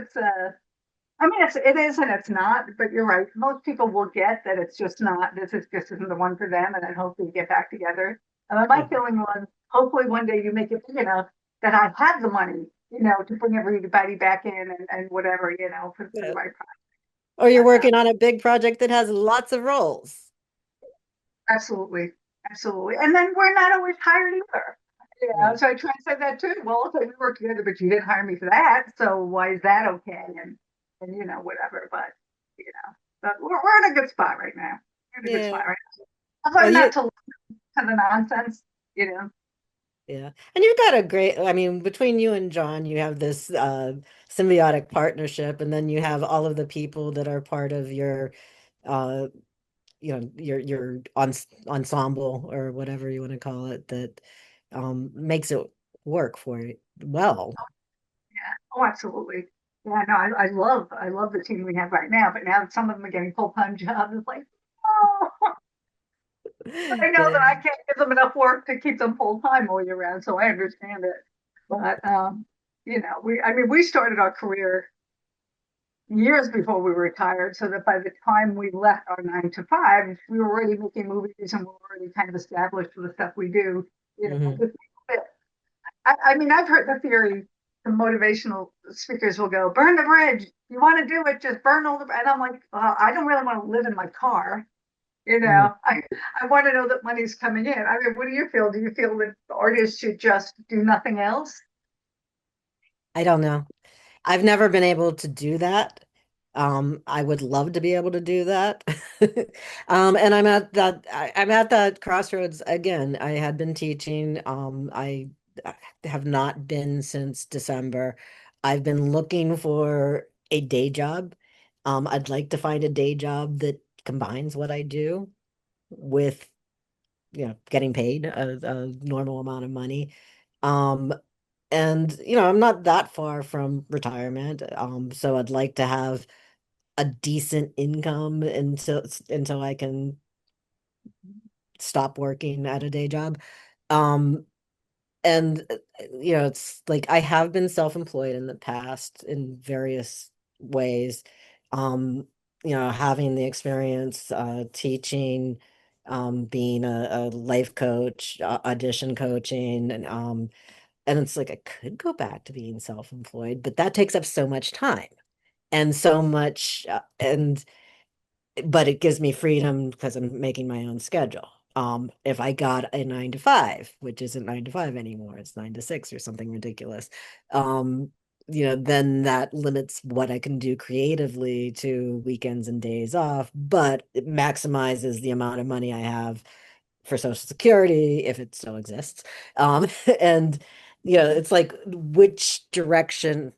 I mean, it is and it's not, but you're right. Most people will get that it's just not, this is just isn't the one for them, and then hopefully you get back together. My Mhm. feeling was, hopefully one day you make it big enough that I have the money, to bring everybody back in and whatever, for the Yeah. right price. Or you're But working on a big project that has lots of roles. absolutely, absolutely. And then we're not always hired either. Yeah. So I try to say that too. Well, okay, we work together, but you didn't hire me for that, so why is that okay? And whatever. But we're in a good spot right now. We're in a good Yeah. spot right now. Well, Although not to listen to the nonsense, yeah. And you've got a great, I mean, between you and John, you have this symbiotic partnership, and then you have all of the people that are part of your uh your ensemble or whatever you want to call it that makes it work for you well. Yeah. Oh, absolutely. Yeah, no, I love the team we have right now, but now some of them are getting full-time jobs. It's like, oh, I know that I can't give them enough work to keep them full-time all year round, so I understand it. But I mean, we started our career years before we retired, so that by the time we left our 9 to 5, we were already making movies and we were already kind of established with the stuff we do. Hmm. 'Cause I mean, I've heard the theory. The motivational speakers will go, burn the bridge. You want to do it, just burn all the. And I'm like, I don't really want to live in my car. Hmm. I want to know that money's coming in. I mean, what do you feel? Do you feel that artists should just do nothing else? I don't know. I've never been able to do that. I would love to be able to do that. And I'm at that crossroads again. I had been teaching. I have not been since December. I've been looking for a day job. I'd like to find a day job that combines what I do with, getting paid a normal amount of money. Um, and I'm not that far from retirement. So I'd like to have a decent income until I can stop working at a day job. Um, and it's like I have been self-employed in the past in various ways. Um, having the experience teaching, being a life coach, audition coaching, and it's like I could go back to being self-employed, but that takes up so much time and so much and but it gives me freedom because I'm making my own schedule. If I got a 9 to 5, which isn't 9 to 5 anymore, it's 9 to 6 or something ridiculous. Um, then that limits what I can do creatively to weekends and days off, but it maximizes the amount of money I have for Social Security if it still exists. And it's like which direction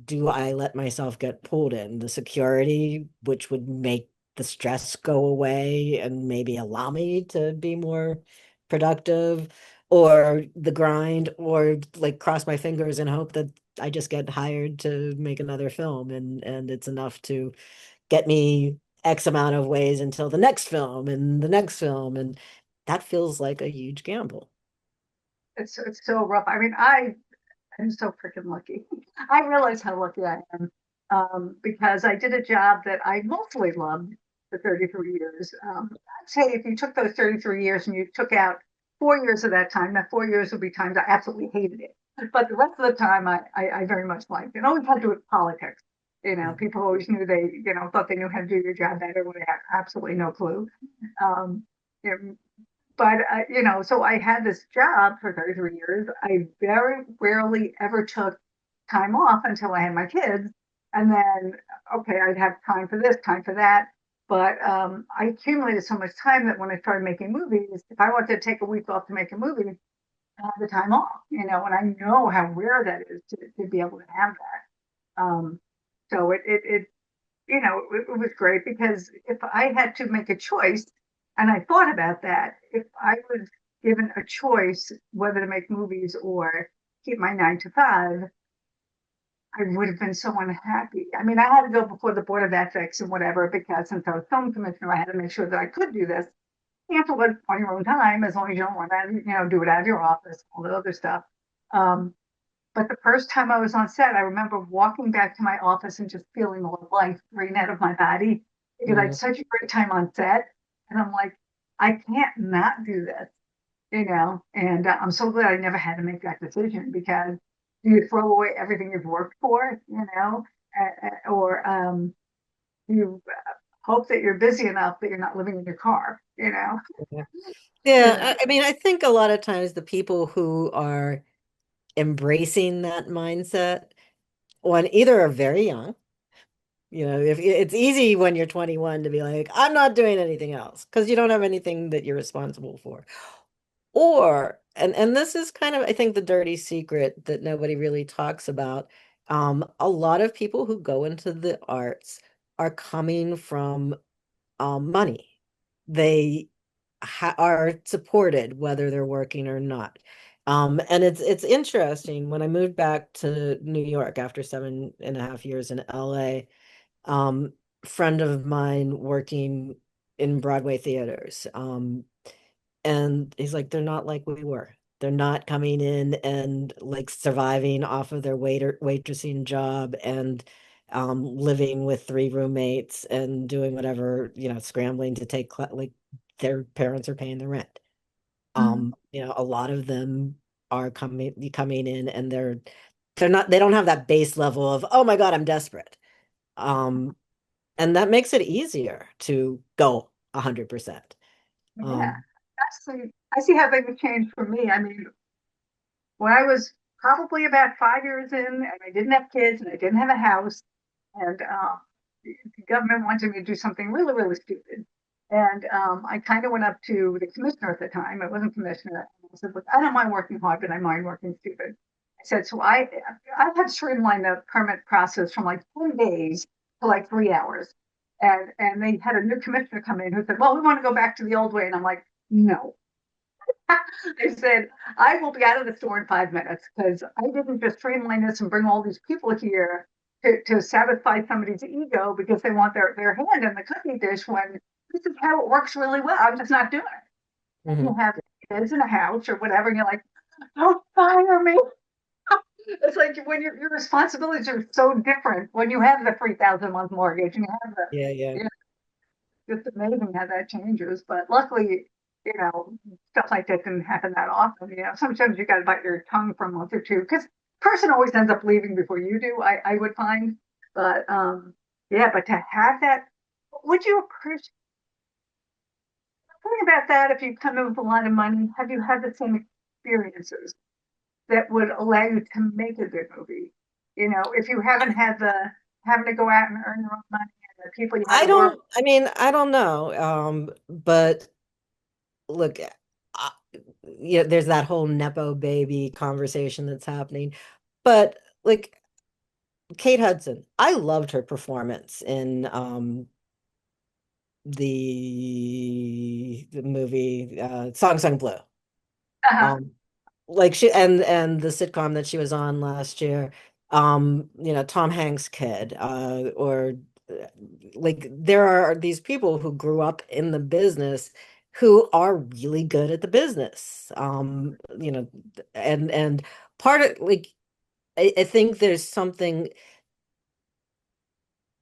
do I let myself get pulled in? The security, which would make the stress go away and maybe allow me to be more productive, or the grind, or like cross my fingers and hope that I just get hired to make another film and it's enough to get me X amount of ways until the next film and the next film. And that feels like a huge gamble. It's so rough. I mean, I'm so freaking lucky. I realize how lucky I am, because I did a job that I mostly loved for 33 years. I'd say if you took those 33 years and you took out 4 years of that 4 years would be times I absolutely hated it. But the rest of the time, I very much liked it. It always had to do with politics. People always knew thought they knew how to do your job better when they had absolutely no clue. Um, you but so I had this job for 33 years. I very rarely ever took time off until I had my kids, and then okay, I'd have time for this, time for that. But I accumulated so much time that when I started making movies, if I wanted to take a week off to make a movie, I had the time off. And I know how rare that is to be able to have that. So it was great because if I had to make a choice, and I thought about that, if I was given a choice whether to make movies or keep my 9 to 5, I would have been so unhappy. I mean, I had to go before the Board of Ethics and whatever because since I was film commissioner, I had to make sure that I could do this. Cancel it on your own time as long as you don't want to, do it out of your office, all the other stuff. Um, but the first time I was on set, I remember walking back to my office and just feeling the life drain out of my body because I had Mhm. such a great time on set. And I'm like, I can't not do this. And I'm so glad I never had to make that decision because you throw away everything you've worked for, or you hope that you're busy enough that you're not living in your car. Yeah. Yeah, Yeah. I mean, I think a lot of times the people who are embracing that mindset, one, either are very young. If it's easy when you're 21 to be like, I'm not doing anything else because you don't have anything that you're responsible for. Or, and this is kind of, I think, the dirty secret that nobody really talks about. A lot of people who go into the arts are coming from money. They are supported whether they're working or not. And it's interesting. When I moved back to New York after 7.5 years in LA, um, friend of mine working in Broadway theaters. And he's like, they're not like we were. They're not coming in and like surviving off of their waitressing job and living with three roommates and doing whatever, scrambling to take like their parents are paying the rent. Mhm. A lot of them are coming in and they don't have that base level of, oh my God, I'm desperate. Um, and that makes it easier to go 100%. Yeah. Um, I see how things changed for me. I mean, when I was probably about 5 years in and I didn't have kids and I didn't have a house and the government wanted me to do something really, really stupid. And I kind of went up to the commissioner at the time. I wasn't commissioner. I said, look, I don't mind working hard, but I mind working stupid. I said, so I had streamlined the permit process from like 10 days to like 3 hours. And they had a new commissioner come in who said, well, we want to go back to the old way. And I'm like, no. I said, I will be out of the store in 5 minutes because I didn't just streamline this and bring all these people here to satisfy somebody's ego because they want their hand in the cookie dish when this is how it works really well. I'm just not doing it. And you Mhm. have kids in a house or whatever, and you're like, don't fire me. It's like when your responsibilities are so different when you have the 3,000 month mortgage and you have the, Yeah, yeah. you know, it's amazing how that changes. But luckily, stuff like that didn't happen that often. Sometimes you got to bite your tongue for a month or two because person always ends up leaving before you do. I would find, but yeah, but to have that, would you appreciate? Think about that if you come in with a lot of money. Have you had the same experiences that would allow you to make a good movie? If you haven't had the having to go out and earn your own money and the people you had to work. I mean, I don't know. But look, uh, yeah, there's that whole Nepo baby conversation that's happening. But like Kate Hudson, I loved her performance in the movie Song Sung Blue. Uh-huh. Um, like she and the sitcom that she was on last year, Tom Hanks' kid, or uh, like there are these people who grew up in the business who are really good at the business. And part of like I think there's something.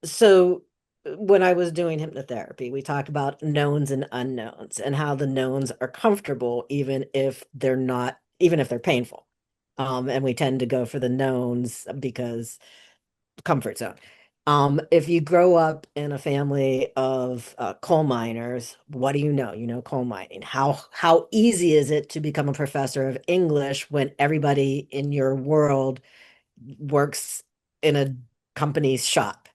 So when I was doing hypnotherapy, we talked about knowns and unknowns and how the knowns are comfortable even if they're painful. And we tend to go for the knowns because comfort zone. If you grow up in a family of coal miners, what do you know? You know coal mining. How easy is it to become a professor of English when everybody in your world works in a company's shop?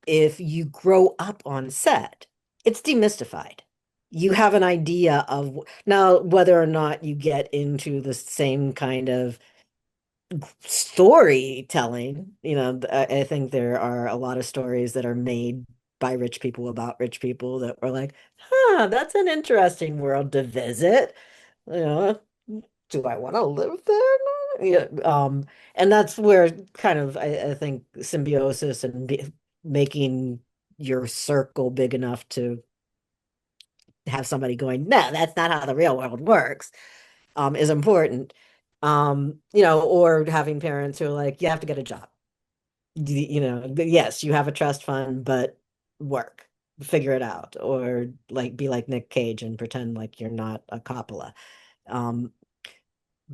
If you grow up on set, it's demystified. You have an idea of now whether or not you get into the same kind of storytelling. I think there are a lot of stories that are made by rich people about rich people that were like, huh, that's an interesting world to visit. You know, do I want to live there? Yeah, and that's where kind of I think symbiosis and making your circle big enough to have somebody going, no, that's not how the real world works, is important. Or having parents who are like, you have to get a job. Yes, you have a trust fund, but work, figure it out, or like be like Nick Cage and pretend like you're not a Coppola. Um,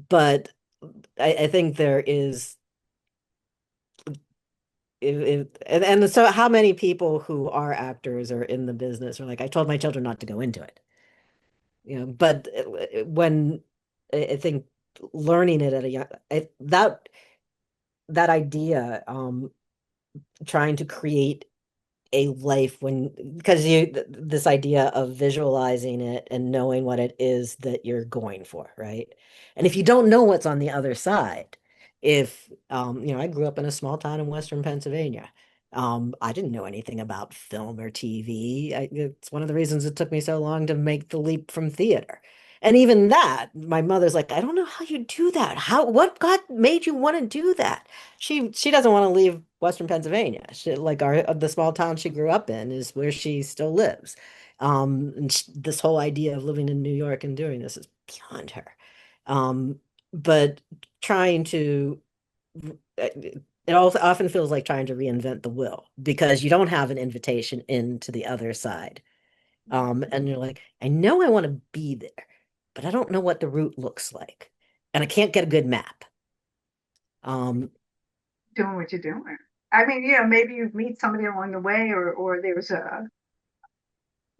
but I think there is and so how many people who are actors or in the business are like, I told my children not to go into it. But when I think learning it at a young that idea, trying to create a life when because this idea of visualizing it and knowing what it is that you're going for, right? And if you don't know what's on the other side, if I grew up in a small town in Western Pennsylvania. I didn't know anything about film or TV. It's one of the reasons it took me so long to make the leap from theater. And even that, my mother's like, I don't know how you do that. What God made you want to do that? She doesn't want to leave Western Pennsylvania. Like the small town she grew up in is where she still lives. And this whole idea of living in New York and doing this is beyond her. But trying to it also often feels like trying to reinvent the wheel because you don't have an invitation into the other side. And you're like, I know I want to be there, but I don't know what the route looks like, and I can't get a good map. Um, Doing what you're doing. I mean, maybe you meet somebody along the way, or there's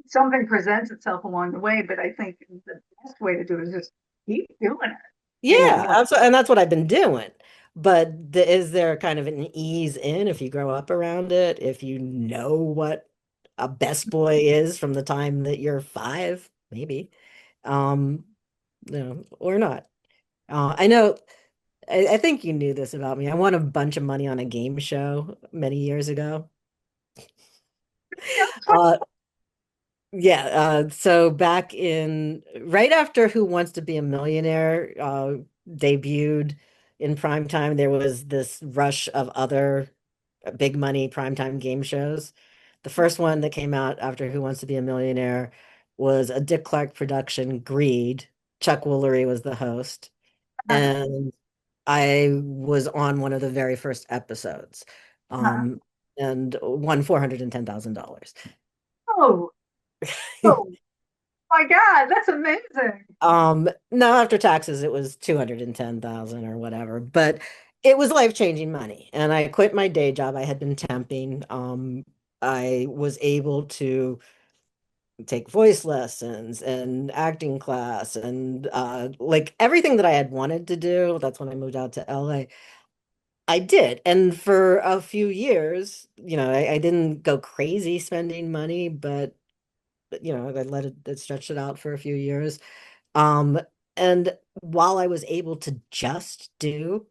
something presents itself along the way. But I think the best way to do it is just keep doing it. Yeah, Like, and that's what I've been doing. But is there kind of an ease in if you grow up around it, if you know what a best boy is from the time that you're 5, maybe, um, or not. I know, I think you knew this about me. I won a bunch of money on a game show many years ago. Uh, yeah, so back in right after Who Wants to Be a Millionaire debuted in prime time, there was this rush of other big money primetime game shows. The first one that came out after Who Wants to Be a Millionaire was a Dick Clark production, Greed. Chuck Woolery was the host, and I was on one of the very first episodes, um, and won $410,000. Oh, oh my God, that's amazing. No, after taxes, it was 210,000 or whatever, but it was life-changing money. And I quit my day job. I had been temping. I was able to take voice lessons and acting class and like everything that I had wanted to do. That's when I moved out to LA. I did. And for a few years, I didn't go crazy spending money, but I let it stretched it out for a few years. Um, and while I was able to just do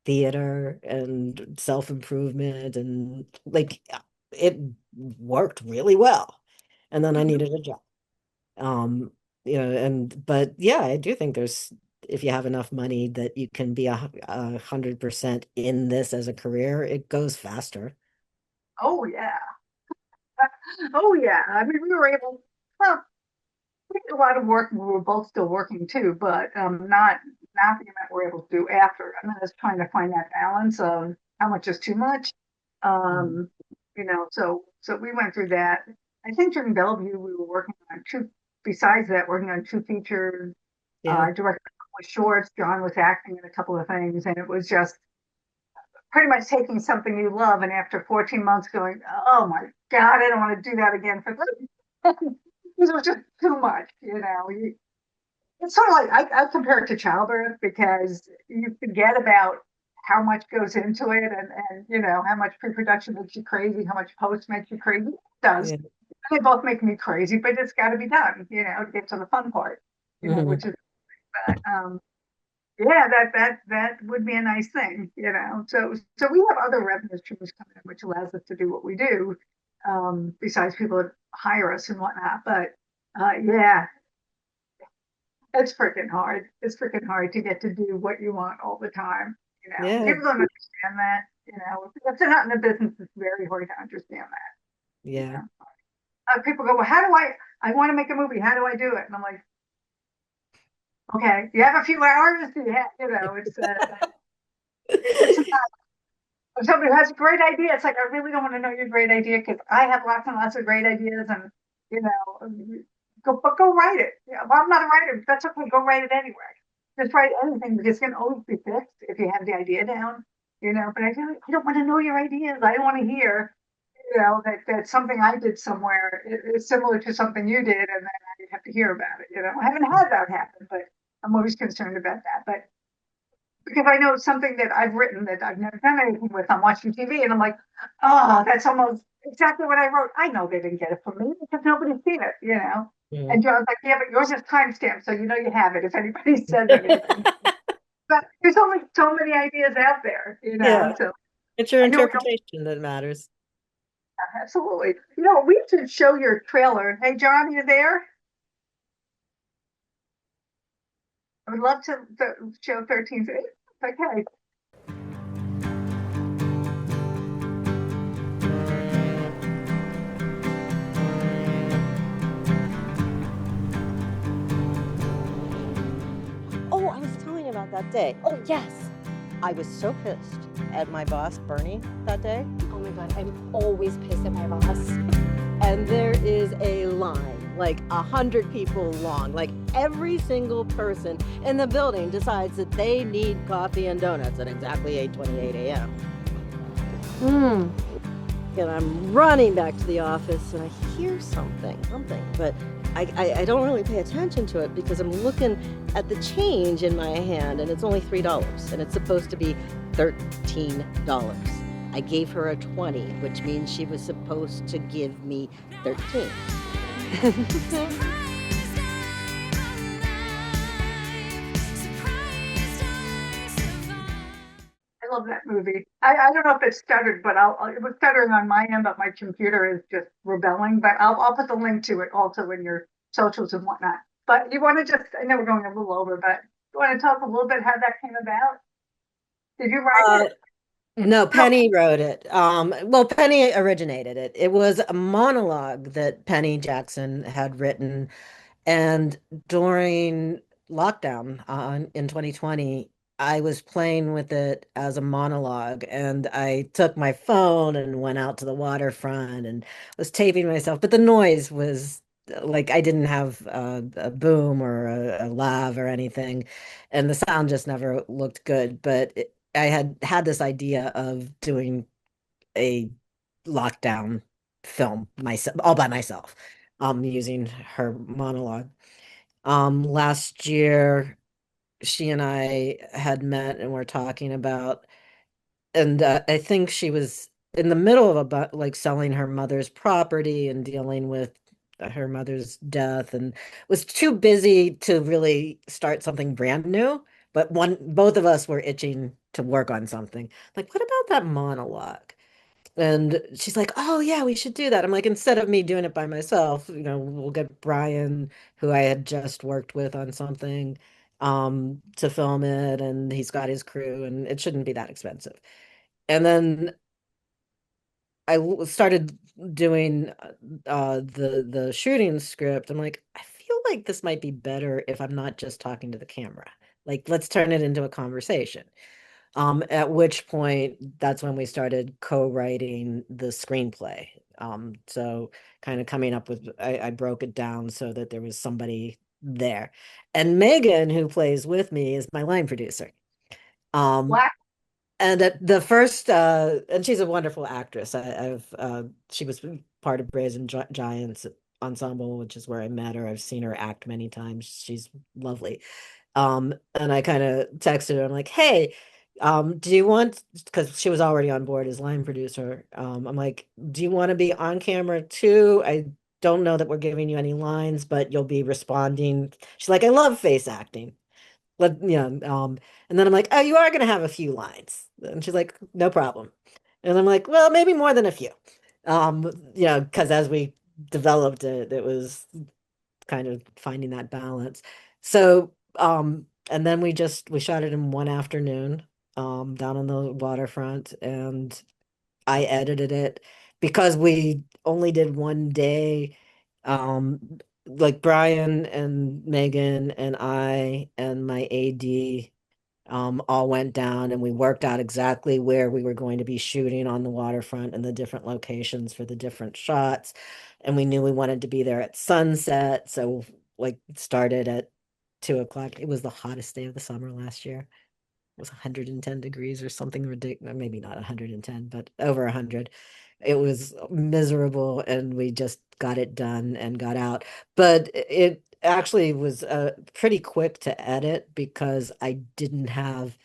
theater and self-improvement and like it worked really well. And then I needed a job. Um, but yeah, I do think there's if you have enough money that you can be 100% in this as a career, it goes faster. Oh yeah. Oh yeah. I mean, we were able, well, we did a lot of work. We were both still working too, but not the amount we're able to do after. And then it's trying to find that balance of how much is too much. Mm. Um, so we went through that. I think during Bellevue we were working on two. Besides that, working on two features, Yeah. directed with shorts. John was acting in a couple of things, and it was just pretty much taking something you love, and after 14 months, going, "Oh my God, I don't want to do that again for this." This was just too much, it's sort of like I compare it to childbirth because you forget about how much goes into it and how much pre-production makes you crazy, how much post makes you crazy. It does. Yeah. They both make me crazy, but it's got to be done, to get to the fun part, Mhm. which is that. Yeah, that would be a nice thing, So we have other revenue streams coming in, which allows us to do what we do, besides people that hire us and whatnot. But yeah, it's freaking hard. It's freaking hard to get to do what you want all the time. Yeah. People don't understand that. If they're not in the business, it's very hard to understand that. Yeah. People go, well, how do I want to make a movie. How do I do it? And I'm like, okay, you have a few hours. It's if somebody has a great idea, it's like, I really don't want to know your great idea because I have lots and lots of great ideas and, go write it. Yeah, well, I'm not a writer. That's okay. Go write it anyway. Just write anything because it can always be fixed if you have the idea down, but I don't want to know your ideas. I don't want to hear, that something I did somewhere is similar to something you did and then I have to hear about it. I haven't had that happen, but I'm always concerned about that. But because I know something that I've written that I've never done anything with. I'm watching TV and I'm like, oh, that's almost exactly what I wrote. I know they didn't get it from me because nobody's seen it. Mhm. And John's like, yeah, but yours is timestamped, so you have it if anybody says anything. But there's only so many ideas out there. Yeah. So It's your I know we don't, interpretation that matters. absolutely. We should show your trailer. Hey, John, you there? I would love to show 13. Okay. Oh, I was telling you about that day. Oh, yes. I was so pissed at my boss, Bernie, that day. Oh my God, I'm always pissed at my boss. And there is a line, like 100 people long. Like every single person in the building decides that they need coffee and donuts at exactly 8:28 a.m. And I'm running back to the office and I hear something, but I don't really pay attention to it because I'm looking at the change in my hand and it's only $3 and it's supposed to be $13. I gave her a 20, which means she was supposed to give me 13. I love that movie. I don't know if it stuttered, but it was stuttering on my end, but my computer is just rebelling. But I'll put the link to it also in your socials and whatnot. But you want to just, I know we're going a little over, but you want to talk a little bit how that came about? Did you write Uh, it? no, No. Penny wrote it. Well, Penny originated it. It was a monologue that Penny Jackson had written. And during lockdown in 2020, I was playing with it as a monologue, and I took my phone and went out to the waterfront and was taping myself. But the noise was like I didn't have a boom or a lav or anything, and the sound just never looked good. But I had this idea of doing a lockdown film myself, all by myself, using her monologue. Last year, she and I had met and were talking about, and I think she was in the middle of about like selling her mother's property and dealing with her mother's death, and was too busy to really start something brand new. But both of us were itching to work on something. Like, what about that monologue? And she's like, "Oh yeah, we should do that." I'm like, instead of me doing it by myself, we'll get Brian, who I had just worked with on something, to film it, and he's got his crew, and it shouldn't be that expensive. And then started doing the shooting script. I'm like, I feel like this might be better if I'm not just talking to the camera. Like, let's turn it into a conversation. At which point, that's when we started co-writing the screenplay. So kind of coming up with, I broke it down so that there was somebody there. And Megan, who plays with me, is my line producer. Um, What? and at the first, and she's a wonderful actress. She was part of Brazen Giants ensemble, which is where I met her. I've seen her act many times. She's lovely. And I kind of texted her. I'm like, "Hey, do you want?" Because she was already on board as line producer. I'm like, "Do you want to be on camera too? I don't know that we're giving you any lines, but you'll be responding." She's like, "I love face acting." And then I'm like, "Oh, you are going to have a few lines." And she's like, "No problem." And I'm like, "Well, maybe more than a few." Because as we developed it, it was kind of finding that balance. So, and then we shot it in one afternoon, down on the waterfront, and I edited it because we only did one day. Like Brian and Megan and I and my AD all went down and we worked out exactly where we were going to be shooting on the waterfront and the different locations for the different shots. And we knew we wanted to be there at sunset. So like it started at 2 o'clock. It was the hottest day of the summer last year. It was 110 degrees or something ridiculous. Maybe not 110, but over 100. It was miserable and we just got it done and got out. But it actually was pretty quick to edit because I didn't have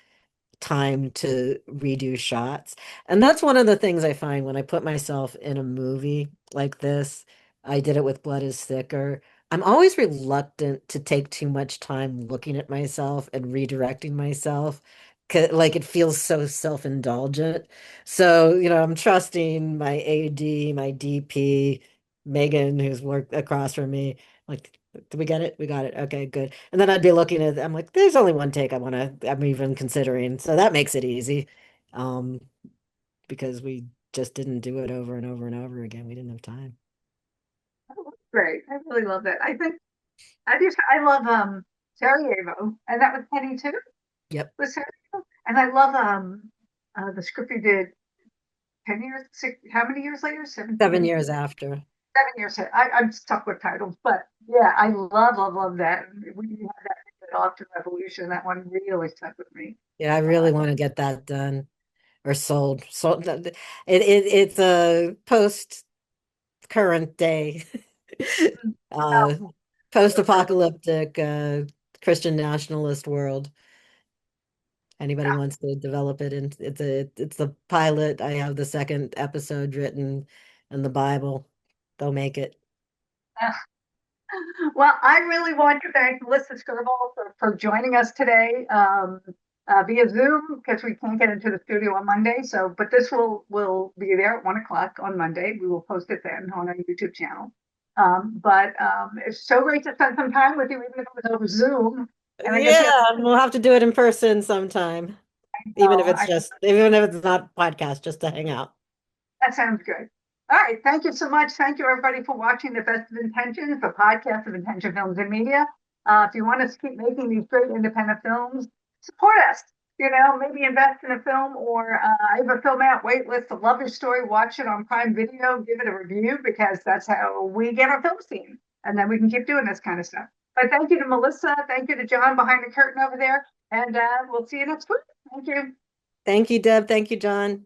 time to redo shots. And that's one of the things I find when I put myself in a movie like this. I did it with Blood is Thicker. I'm always reluctant to take too much time looking at myself and redirecting myself. Like it feels so self-indulgent. So, I'm trusting my AD, my DP, Megan, who's worked across from me. Like, did we get it? We got it. Okay, good. And then I'd be looking at, I'm like, there's only one take I'm even considering. So that makes it easy. Um, because we just didn't do it over and over and over again. We didn't have time. Great. I really love that. I love Sarajevo, and that was Penny too. Yep. Was Sarajevo, and I love the script you did 10 years, how many years later? 7 17, years after. 7 years. I'm stuck with titles, but yeah, I love that. We had that Austin Revolution. That one really stuck with me. Yeah, I Uh, really want to get that done or sold. It's a post current day, uh, post-apocalyptic Christian nationalist world. Anybody wants to develop it, and it's the pilot. I have the second episode written and the Bible. They'll make it. Well, I really want to thank Melissa Skirboll for joining us today via Zoom because we can't get into the studio on Monday. So, but this will be there at 1 o'clock on Monday. We will post it then on our YouTube channel. It's so great to spend some time with you, even if it was over Zoom. And I guess Yeah, we'll have to do it in person sometime, even if even if it's not podcast, just to hang out. that sounds good. All right. Thank you so much. Thank you, everybody, for watching The Best of Intentions, the podcast of Intention Films and Media. If you want us to keep making these great independent films, support us. Maybe invest in a film, or I have a film out waitlist. I love your story. Watch it on Prime Video. Give it a review, because that's how we get our film seen. And then we can keep doing this kind of stuff. But thank you to Melissa. Thank you to John behind the curtain over there. And we'll see you next week. Thank you. Thank you, Deb. Thank you, John.